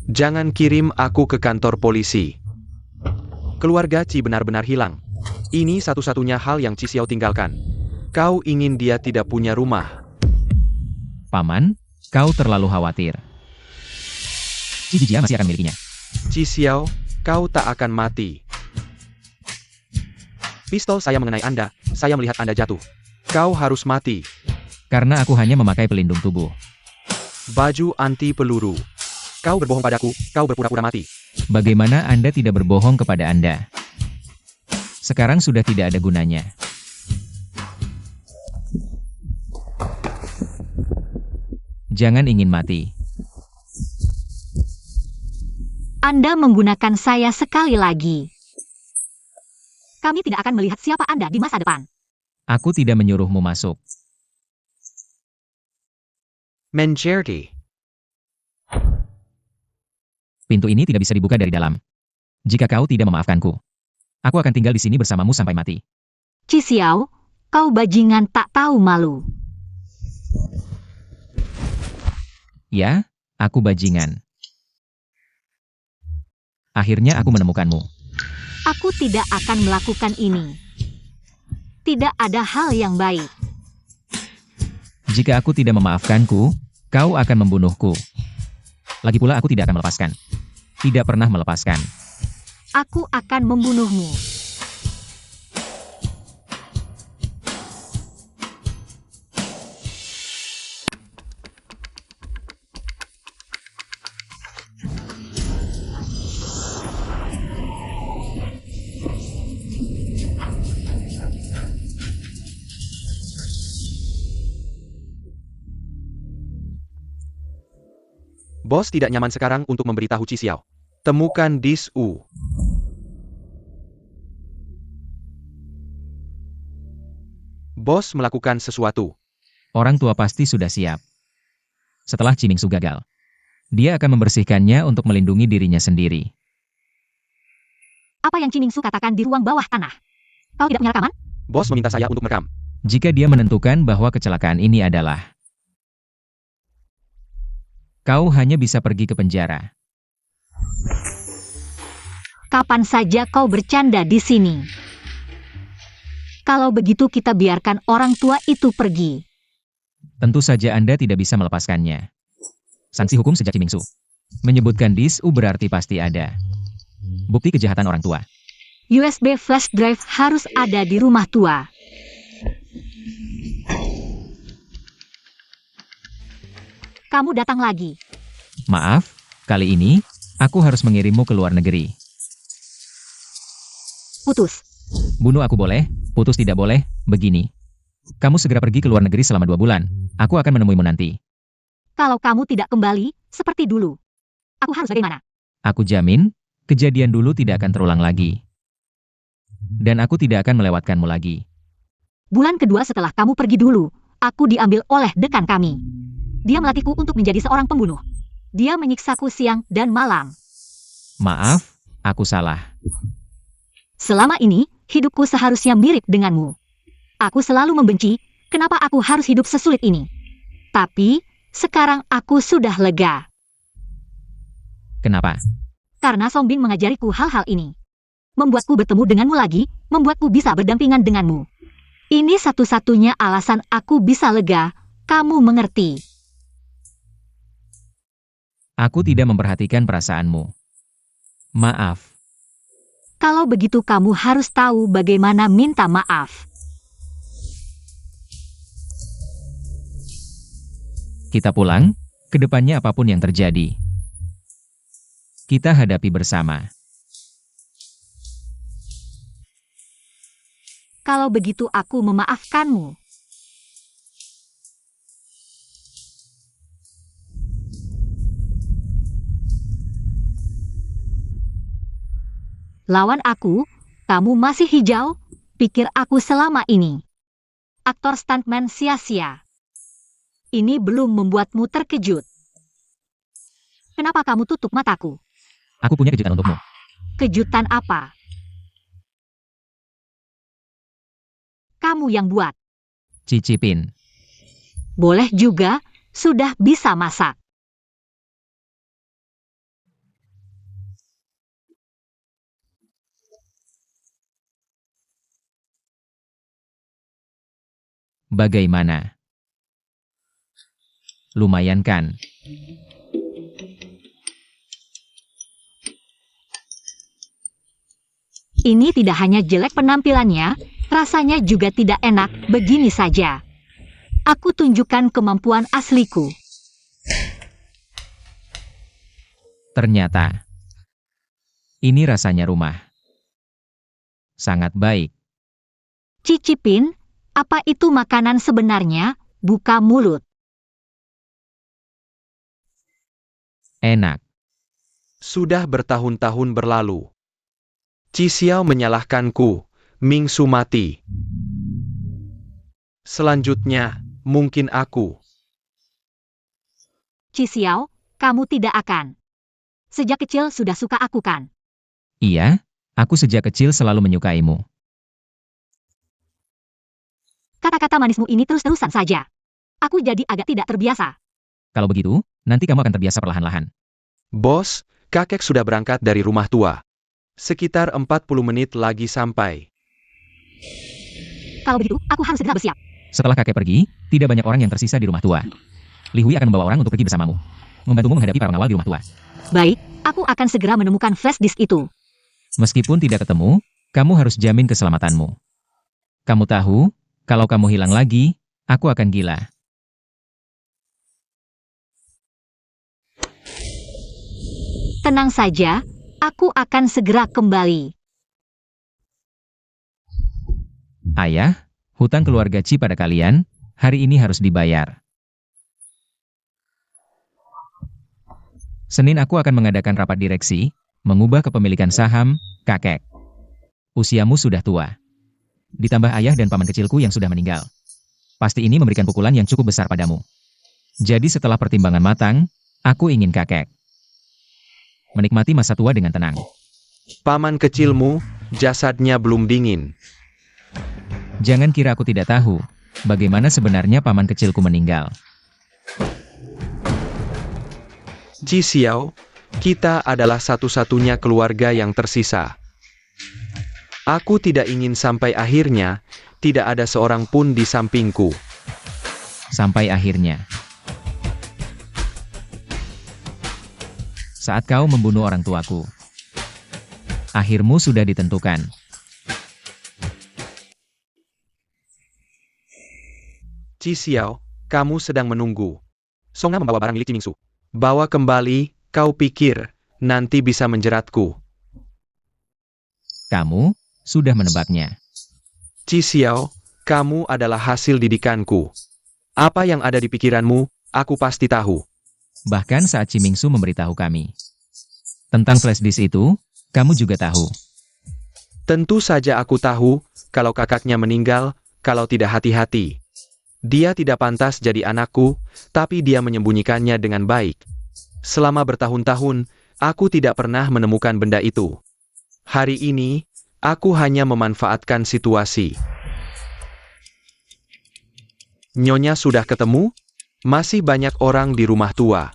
Jangan kirim aku ke kantor polisi. Keluarga Chi benar-benar hilang. Ini satu-satunya hal yang Chi Xiao tinggalkan. Kau ingin dia tidak punya rumah. Paman, kau terlalu khawatir. Chi Jia masih akan memilikinya. Chi Xiao, kau tak akan mati. Pistol saya mengenai Anda, saya melihat Anda jatuh. Kau harus mati. Karena aku hanya memakai pelindung tubuh. Baju anti peluru. Kau berbohong padaku, kau berpura-pura mati. Bagaimana Anda tidak berbohong kepada Anda? Sekarang sudah tidak ada gunanya. Jangan ingin mati. Anda menggunakan saya sekali lagi. Kami tidak akan melihat siapa Anda di masa depan. Aku tidak menyuruhmu masuk. Mengerti. Pintu ini tidak bisa dibuka dari dalam. Jika kau tidak memaafkanku, aku akan tinggal di sini bersamamu sampai mati. Qi Xiao, kau bajingan tak tahu malu. Ya, aku bajingan. Akhirnya aku menemukanmu. Aku tidak akan melakukan ini. Tidak ada hal yang baik. Jika aku tidak memaafkanku, kau akan membunuhku. Lagi pula aku tidak akan melepaskan. Tidak pernah melepaskan. Aku akan membunuhmu. Bos tidak nyaman sekarang untuk memberitahu Qi Xiao. Temukan Dis U. Bos melakukan sesuatu. Orang tua pasti sudah siap. Setelah Cimingsu gagal, dia akan membersihkannya untuk melindungi dirinya sendiri. Apa yang Cimingsu katakan di ruang bawah tanah? Kau tidak punya rekaman? Bos meminta saya untuk merekam. Jika dia menentukan bahwa kecelakaan ini adalah, kau hanya bisa pergi ke penjara. Kapan saja kau bercanda di sini. Kalau begitu kita biarkan orang tua itu pergi. Tentu saja Anda tidak bisa melepaskannya. Sanksi hukum sejak Cimingsu menyebutkan Dis U berarti pasti ada bukti kejahatan orang tua. USB flash drive harus ada di rumah tua. Kamu datang lagi. Maaf, kali ini aku harus mengirimmu ke luar negeri. Putus. Bunuh aku boleh, putus tidak boleh, begini. Kamu segera pergi ke luar negeri selama 2 bulan. Aku akan menemuimu nanti. Kalau kamu tidak kembali, seperti dulu. Aku harus bagaimana? Aku jamin, kejadian dulu tidak akan terulang lagi. Dan aku tidak akan melewatkanmu lagi. Bulan kedua setelah kamu pergi dulu, aku diambil oleh dekan kami. Dia melatihku untuk menjadi seorang pembunuh. Dia menyiksaku siang dan malam. Maaf, aku salah. Selama ini, hidupku seharusnya mirip denganmu. Aku selalu membenci, kenapa aku harus hidup sesulit ini. Tapi, sekarang aku sudah lega. Kenapa? Karena Song Bing mengajariku hal-hal ini. Membuatku bertemu denganmu lagi, membuatku bisa berdampingan denganmu. Ini satu-satunya alasan aku bisa lega, kamu mengerti. Aku tidak memperhatikan perasaanmu. Maaf. Kalau begitu kamu harus tahu bagaimana minta maaf. Kita pulang, kedepannya apapun yang terjadi. Kita hadapi bersama. Kalau begitu aku memaafkanmu. Lawan aku, kamu masih hijau, pikir aku selama ini. Aktor stuntman sia-sia. Ini belum membuatmu terkejut. Kenapa kamu tutup mataku? Aku punya kejutan untukmu. Kejutan apa? Kamu yang buat. Cicipin. Boleh juga, sudah bisa masak. Bagaimana? Lumayan kan? Ini tidak hanya jelek penampilannya, rasanya juga tidak enak begini saja. Aku tunjukkan kemampuan asliku. Ternyata. Ini rasanya rumah. Sangat baik. Cicipin, apa itu makanan sebenarnya? buka mulut. Enak. Sudah bertahun-tahun berlalu. Qi Xiao menyalahkanku, Ming Su mati. Selanjutnya, mungkin aku. Qi Xiao, kamu tidak akan. Sejak kecil sudah suka aku kan? Iya, aku sejak kecil selalu menyukaimu. Kata-kata manismu ini terus-terusan saja. Aku jadi agak tidak terbiasa. Kalau begitu, nanti kamu akan terbiasa perlahan-lahan. Bos, kakek sudah berangkat dari rumah tua. Sekitar 40 menit lagi sampai. Kalau begitu, aku harus segera bersiap. Setelah kakek pergi, tidak banyak orang yang tersisa di rumah tua. Li Hui akan membawa orang untuk pergi bersamamu. Membantumu menghadapi para pengawal di rumah tua. Baik, aku akan segera menemukan flash disk itu. Meskipun tidak ketemu, kamu harus jamin keselamatanmu. Kamu tahu, kalau kamu hilang lagi, aku akan gila. Tenang saja, aku akan segera kembali. Ayah, hutang keluarga Qi pada kalian, hari ini harus dibayar. Senin aku akan mengadakan rapat direksi, mengubah kepemilikan saham, kakek. Usiamu sudah tua. Ditambah ayah dan paman kecilku yang sudah meninggal. Pasti ini memberikan pukulan yang cukup besar padamu. Jadi setelah pertimbangan matang, aku ingin kakek menikmati masa tua dengan tenang. Paman kecilmu, jasadnya belum dingin. Jangan kira aku tidak tahu, bagaimana sebenarnya paman kecilku meninggal. Qi Xiao, kita adalah satu-satunya keluarga yang tersisa. Aku tidak ingin sampai akhirnya, tidak ada seorang pun di sampingku. Sampai akhirnya. Saat kau membunuh orang tuaku. Akhirmu sudah ditentukan. Qi Xiao, kamu sedang menunggu. Song Na membawa barang milik Qi Mingsu. Bawa kembali, kau pikir, nanti bisa menjeratku. Kamu sudah menebaknya. Qi Xiao, kamu adalah hasil didikanku. Apa yang ada di pikiranmu, aku pasti tahu. Bahkan saat Qi Mingsu memberitahu kami tentang flash disk itu, kamu juga tahu. Tentu saja aku tahu, kalau kakaknya meninggal, kalau tidak hati-hati. Dia tidak pantas jadi anakku, tapi dia menyembunyikannya dengan baik. Selama bertahun-tahun, aku tidak pernah menemukan benda itu. Hari ini, aku hanya memanfaatkan situasi. Nyonya sudah ketemu? Masih banyak orang di rumah tua.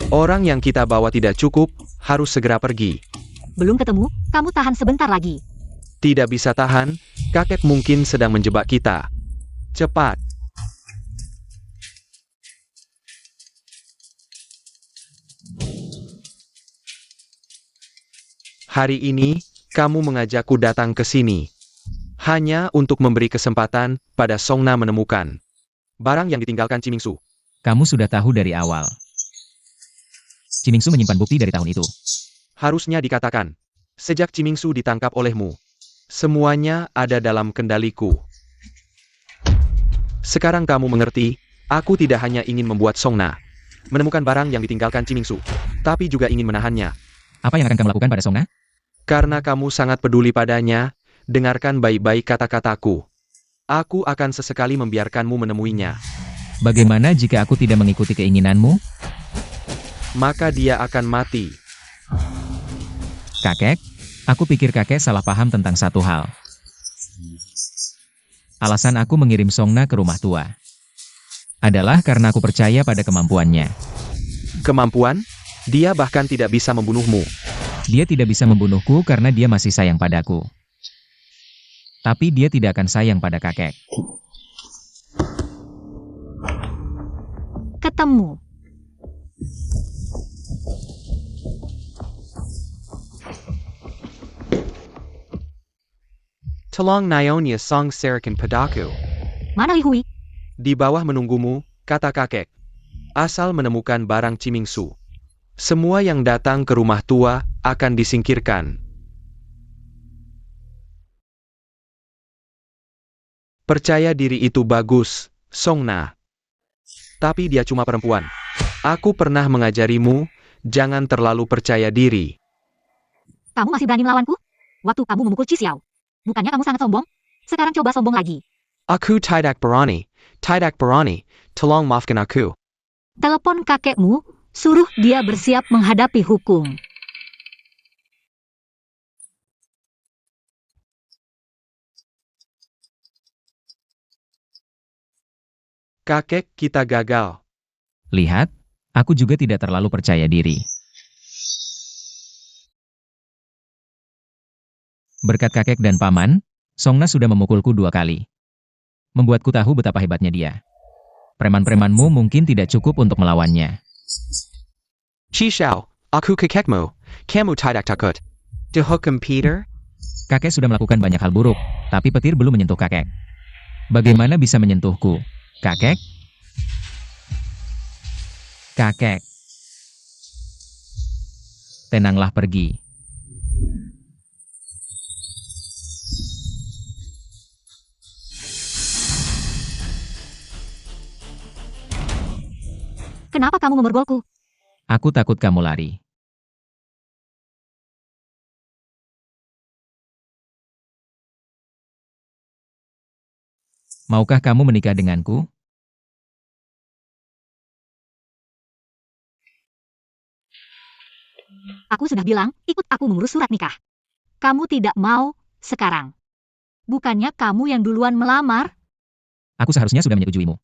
Orang yang kita bawa tidak cukup, harus segera pergi. Belum ketemu, kamu tahan sebentar lagi. Tidak bisa tahan, kakek mungkin sedang menjebak kita. Cepat. Hari ini, kamu mengajakku datang ke sini. Hanya untuk memberi kesempatan pada Song Na menemukan barang yang ditinggalkan Qi Mingsu. Kamu sudah tahu dari awal. Qi Mingsu menyimpan bukti dari tahun itu. Harusnya dikatakan, sejak Qi Mingsu ditangkap olehmu, semuanya ada dalam kendaliku. Sekarang kamu mengerti, aku tidak hanya ingin membuat Song Na menemukan barang yang ditinggalkan Qi Mingsu, tapi juga ingin menahannya. Apa yang akan kamu lakukan pada Song Na? Karena kamu sangat peduli padanya, dengarkan baik-baik kata-kataku. Aku akan sesekali membiarkanmu menemuinya. Bagaimana jika aku tidak mengikuti keinginanmu? Maka dia akan mati. Kakek, aku pikir kakek salah paham tentang satu hal. Alasan aku mengirim Song Na ke rumah tua adalah karena aku percaya pada kemampuannya. Kemampuan? Dia bahkan tidak bisa membunuhmu. Dia tidak bisa membunuhku karena dia masih sayang padaku. Tapi dia tidak akan sayang pada kakek. Ketemu. Tolong Nyonya Song Sarakan padaku. Mana Li Hui? Di bawah menunggumu, kata kakek. Asal menemukan barang Qi Mingsu. Semua yang datang ke rumah tua akan disingkirkan. Percaya diri itu bagus, Song Na. Tapi dia cuma perempuan. Aku pernah mengajarimu, jangan terlalu percaya diri. Kamu masih berani melawanku? Waktu kamu memukul Chi Xiao. Bukannya kamu sangat sombong? Sekarang coba sombong lagi. Aku tidak berani, tolong maafkan aku. Telepon kakekmu, suruh dia bersiap menghadapi hukum. Kakek, kita gagal. Lihat, aku juga tidak terlalu percaya diri. Berkat kakek dan paman, Songna sudah memukulku 2 kali. Membuatku tahu betapa hebatnya dia. Preman-premanmu mungkin tidak cukup untuk melawannya. Chi Xiao, aku kakekmu. Kamu tidak takut. Dihukum Peter? Kakek sudah melakukan banyak hal buruk, tapi petir belum menyentuh kakek. Bagaimana bisa menyentuhku? Kakek? Kakek. Tenanglah pergi. Kenapa kamu memergolku? Aku takut kamu lari. Maukah kamu menikah denganku? Aku sudah bilang, ikut aku mengurus surat nikah. Kamu tidak mau sekarang. Bukannya kamu yang duluan melamar? Aku seharusnya sudah menyetujuimu.